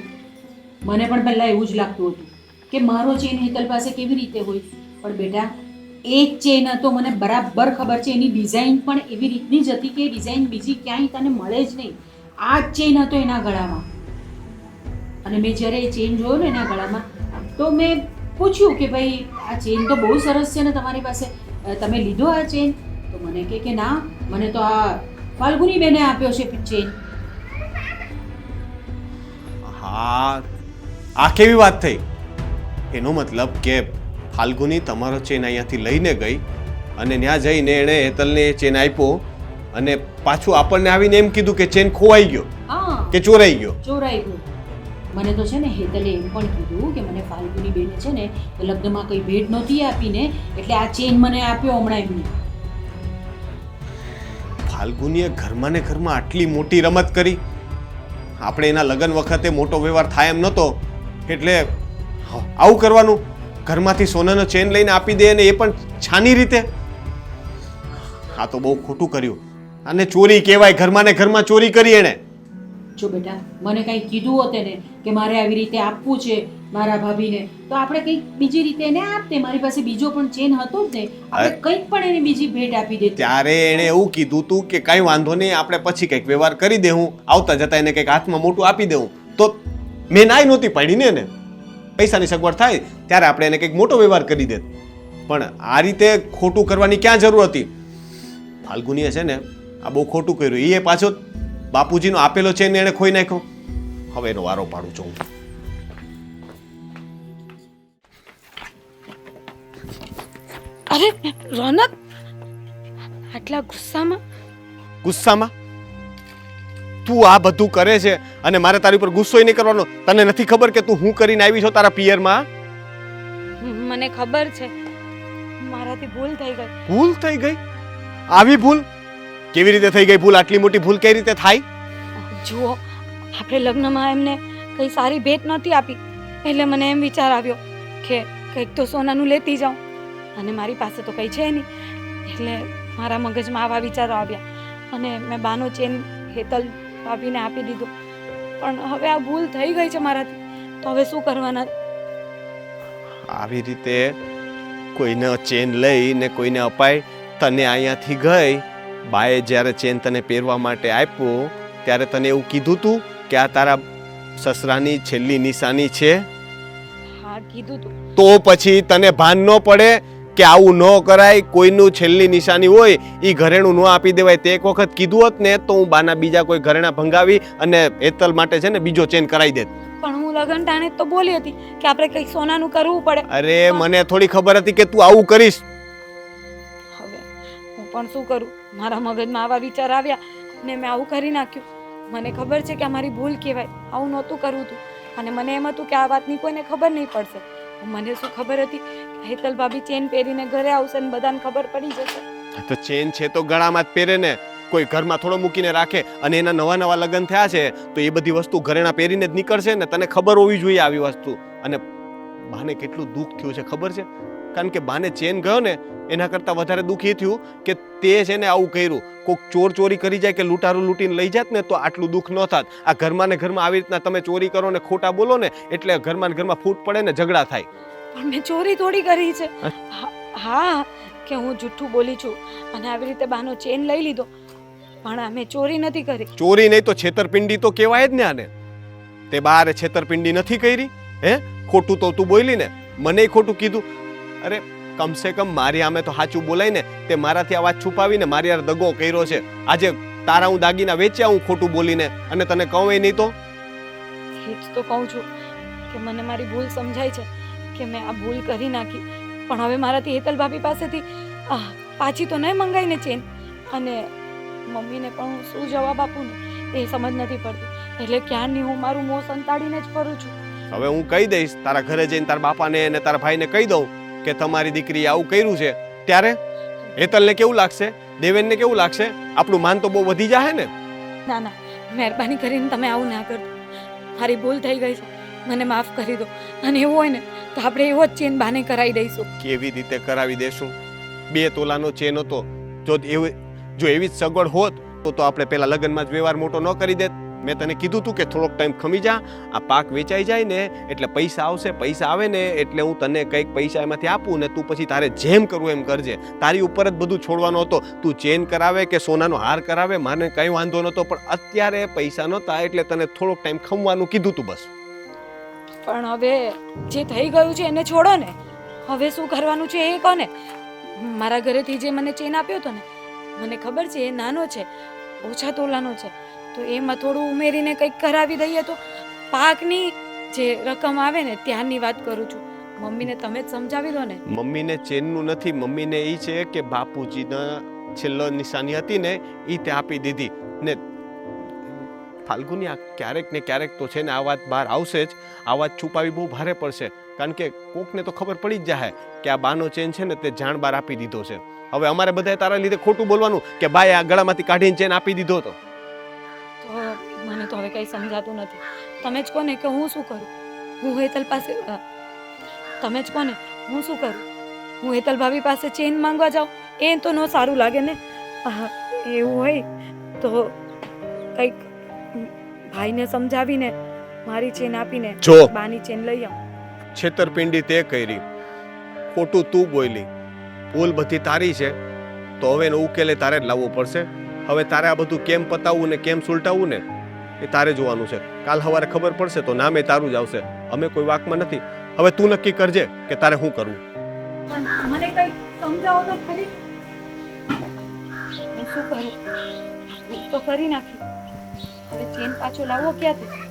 મને પણ પહેલાં એવું જ લાગતું હતું કે મારો ચેન હેતલ પાસે કેવી રીતે હોય, પણ બેટા એ જ ચેન હતો. મને બરાબર ખબર છે એની ડિઝાઇન પણ એવી રીતની જ હતી કે ડિઝાઇન બીજી ક્યાંય તને મળે જ નહીં. આ જ ચેન હતો એના ગળામાં. અને મેં જ્યારે એ ચેન જોયો ને એના ગળામાં તો મેં પૂછ્યું કે ભાઈ આ ચેન તો બહુ સરસ છે ને તમારી પાસે, તમે લીધો આ ચેન? તો મને કે ના, મને તો આ ફાલ્ગુની બેને આપ્યો છે ચેન. હા આ કેવી વાત થઈ? એનો મતલબ કે ફાલ્ગુની તમારો ચેન અહીંયાથી લઈને ગઈ અને ત્યાં જઈને એણે હેતલને ચેન આપ્યો અને પાછું આપણને આવીને એમ કીધું કે ચેન ખોવાઈ ગયો હા કે ચોરાઈ ગયો. ચોરાઈ ગયું. મને તો છે ને હેતલે એમ પણ કીધું કે મને ફાલ્ગુની બેને છે ને લગ્નમાં કંઈ ભેટ નહોતી આપીને એટલે આ ચેન મને આપ્યો હમણાં એમને. ફાલ્ગુનીએ ઘરમાં ને ઘરમાં આટલી મોટી રમત કરી. આપણે એના લગ્ન વખતે મોટો વ્યવહાર થાય એમ નહોતો એટલે આવું કરવાનું? ઘરમાંથી સોનાનો ચેન લઈને આપી દે અને એ પણ છાની રીતે? આ તો બહુ ખોટું કર્યું. અને ચોરી કહેવાય. ઘરમાં ને ઘરમાં ચોરી કરી એણે. જો બેટા મને કંઈ કીધું હોત ને કે મારે આવી રીતે આપવું છે મારા ભાભીને તો આપણે કંઈક બીજી રીતે એને આપતે. મારી પાસે બીજો પણ ચેન હતો જ ને, આપણે કંઈક પણ એને બીજી ભેટ આપી દેતી. ત્યારે એણે એવું કીધું તું કે કઈ વાંધો નહીં, આપણે પછી કંઈક વ્યવહાર કરી દેવું, આવતા જતા એને કંઈક હાથમાં મોટું આપી દેવું. તો મેં નાઈ નહોતી પાડી ને એને. પૈસાની સગવડ થાય ત્યારે આપણે એને કંઈક મોટો વ્યવહાર કરી દેત. પણ આ રીતે ખોટું કરવાની ક્યાં જરૂર હતી? ફાલ્ગુનીએ છે ને આ બહુ ખોટું કર્યું. એ પાછો બાપુજીનો આપેલો છે ને એને ખોઈ નાખ્યો. હવે એનો વારો પાડું છું. અરે રોનક, આટલા ગુસ્સામાં? ગુસ્સામાં? તું આ બધું કરે છે અને મારે તારી ઉપર ગુસ્સો નહીં કરવાનો? તને નથી ખબર કે તું હું કરીને આવી છો તારા પિયરમાં? મને ખબર છે, મારાથી ભૂલ થઈ ગઈ. ભૂલ થઈ ગઈ? આવી ભૂલ કેવી રીતે થઈ ગઈ ભૂલ? આટલી મોટી ભૂલ કઈ રીતે થાય? જુઓ, આપણે લગ્નમાં એમને કંઈ સારી ભેટ નહોતી આપી, એટલે મને એમ વિચાર આવ્યો કે કંઈક તો સોનાનું લેતી જાઉં, અને મારી પાસે તો કંઈ છે નહીં, એટલે મારા મગજમાં આવા વિચારો આવ્યા અને મેં બાનો ચેન હેતલ ભાભીને આપી દીધો. પણ હવે આ ભૂલ થઈ ગઈ છે મારાથી, તો હવે શું કરવાના? આવી રીતે કોઈને ચેન લઈને કોઈને અપાય? તને અહીંયાથી ગઈ બાએ જ્યારે ચેન તને પહેરવા માટે આપ્યું ત્યારે તને એવું કીધું તું કે આ તારા સસરાની છેલ્લી નિશાની છે? હા, કીધું તું. તો પછી તને ભાન ન પડે કે આવું ન કરાય? કોઈનું છેલ્લી નિશાની હોય એ ઘરેણું ન આપી દેવાય. તે એક વખત કીધું હોત ને તો હું બાના બીજા કોઈ ઘરેણા ભંગાવી અને હેતલ માટે છે ને બીજો ચેન કરાવી દેત. પણ હું લગન ટાણે તો બોલી હતી કે આપણે કંઈક સોનાનું કરવું પડે. અરે મને થોડી ખબર હતી કે તું આવું કરીશ. હવે હું પણ શું કરું? મારા મગજમાં આવા વિચાર આવ્યા ને મેં આવું કરી નાખ્યું. મને ખબર છે કે આ મારી ભૂલ કહેવાય, આવું નહોતું કરવું તું, અને મને એમ હતું કે આ વાતની કોઈને ખબર નહીં પડશે. મને શું ખબર હતી કે હેતલ ભાભી ચેન પહેરીને ઘરે આવશે ને બધાને ખબર પડી જશે. તો ચેન છે તો ગળામાં જ પહેરે ને, કોઈ ઘરમાં થોડો મૂકીને રાખે. અને એના નવા નવા લગ્ન થયા છે તો એ બધી વસ્તુ ઘરેણા પહેરીને જ નીકળશે ને. તને ખબર હોવી જોઈએ આવી વસ્તુ. અને બાને કેટલું દુઃખ થયું છે ખબર છે? કારણ કે બાને ચેન ગયો ને એના કરતાં વધારે દુઃખ એ થયું કે તે છે ને આવું કર્યું. કોઈક ચોર ચોરી કરી જાય કે લૂંટારું લૂંટીને લઈ જાત ને તો આટલું દુઃખ ન થાત. આ ઘરમાં ને ઘરમાં આવી રીતના તમે ચોરી કરો ને ખોટા બોલો ને એટલે ઘરમાં ને ઘરમાં ફૂટ પડે ને ઝઘડા થાય. પણ મેં ચોરી થોડી કરી છે. હા, કે હું જૂઠું બોલી છું અને આવી રીતે બાનો ચેન લઈ લીધો, પણ મેં ચોરી નથી કરી. ચોરી નહીં તો છેતરપિંડી તો કહેવાય જ ને આને. તે બારે છેતરપિંડી નથી કરી? હે, ખોટું તો તું બોલી ને, મને ખોટું કીધું. અરે કમસે કમ મારી આમે તો સાચું બોલાય ને. તે મારાથી આ વાત છુપાવીને મારી યાર દગો કર્યો છે. આજે તારા હું દાગીના વેચ્યા હું ખોટું બોલીને, અને તને કહું એ નહીં તો? એ જ તો કહું છું કે મને મારી ભૂલ સમજાય છે કે મેં આ ભૂલ કરી નાખી. પણ હવે મારાથી હેતલ ભાભી પાસેથી પાછી તો નહીં મંગાઈ ને ચેન, અને મમ્મીને પણ હું શું જવાબ આપું ને એ સમજ નથી પડતી. એટલે ક્યારની હું મારું મોં સંતાડીને જ ફરું છું. હવે હું કહી દઈશ તારા ઘરે જઈને તારા બાપાને અને તારા ભાઈને કહી દઉં કે તમારી દીકરીએ આવું કર્યું છે. ત્યારે હેતલને કેવું લાગશે? દેવેનને કેવું લાગશે? આપણું માન તો બહુ વધી જાય ને. ના ના, મહેરબાની કરીને તમે આવું ના કરજો. મારી ભૂલ થઈ ગઈ છે, મને માફ કરી દો. અને એવું હોય ને તો આપણે એવો જ ચેન બાને કરાવી દઈશું. કેવી રીતે કરાવી દેશું? 2 તોલાનો ચેન હતો. જો એવી જ સગવડ હોત તો આપણે પેલા લગ્નમાં જ વ્યવહાર મોટો ન કરી દેત. મેં તને કીધું તું કે થોડોક ટાઈમ ખમી જા, આ પાક વેચાઈ જાય ને એટલે પૈસા આવશે. પૈસા આવે ને એટલે હું તને કંઈક પૈસા એમાંથી આપું ને તું પછી તારે જેમ કરવું એમ કરજે. તારી ઉપર જ બધું છોડવાનું હતો. તું ચેન કરાવે કે સોનાનો હાર કરાવે મને કંઈ વાંધો નહોતો, પણ અત્યારે પૈસા નહોતા એટલે તને થોડોક ટાઈમ ખમવાનું કીધું તું બસ. પણ હવે જે થઈ ગયું છે એને છોડો ને. હવે શું કરવાનું છે એ કહો ને. મારા ઘરેથી જે મને ચેન આપ્યો હતો ને, મને ખબર છે એ નાનો છે, ઓછા તોલાનો છે, તો એમાં થોડું ઉમેરીને કંઈક કરાવી દઈએ તો. પાકની જે રકમ આવે ને ત્યાંની વાત કરું છું. મમ્મીને તમે જ સમજાવી દો ને. મમ્મીને ચેનનું નથી, મમ્મીને એ છે કે બાપુજીના છેલ્લો નિશાની હતી ને એ તે આપી દીધી ને. ફાલ્ગુની આ ક્યારેક ને ક્યારેક તો છે ને આ વાત બહાર આવશે જ. આ વાત છુપાવી બહુ ભારે પડશે, કારણ કે કોકને તો ખબર પડી જ જાય કે આ બાનો ચેન છે ને તે જાણ બહાર આપી દીધો છે. હવે અમારે બધાએ તારા લીધે ખોટું બોલવાનું કે બાએ આ ગળામાંથી કાઢીને ચેન આપી દીધો હતો. તો મને તો હવે કંઈ સમજાતું નથી. તમે જ કોને કે હું શું કરું? હું હેતલ પાસે તમે જ કોને હું શું કરું? હું હેતલ ભાભી પાસે ચેન માંગવા જાઉં એ તો ન સારું લાગે ને. એવું હોય તો કંઈક ભાઈને સમજાવીને મારી ચેન આપીને જો બાની ચેન લઈ આવ. છેતરપિંડી તે કરી, ખોટું તું બોલી, ભૂલ બધી તારી છે. તો હવે એનો ઉકેલે તારે જ લાવવો પડશે. હવે તારે આ બધું કેમ પતાવવું ને કેમ સુલટાવવું ને એ તારે જોવાનું છે. કાલ સવારે ખબર પડશે તો નામે તારું જ આવશે. અમે કોઈ વાકમાં નથી. હવે તું નક્કી કરજે કે તારે શું કરવું. પણ મને કંઈક સમજાવો તો ખરી. હું શું કરું? તો કરી નાખી. હવે ચેન પાછો લાવવો ક્યાંથી?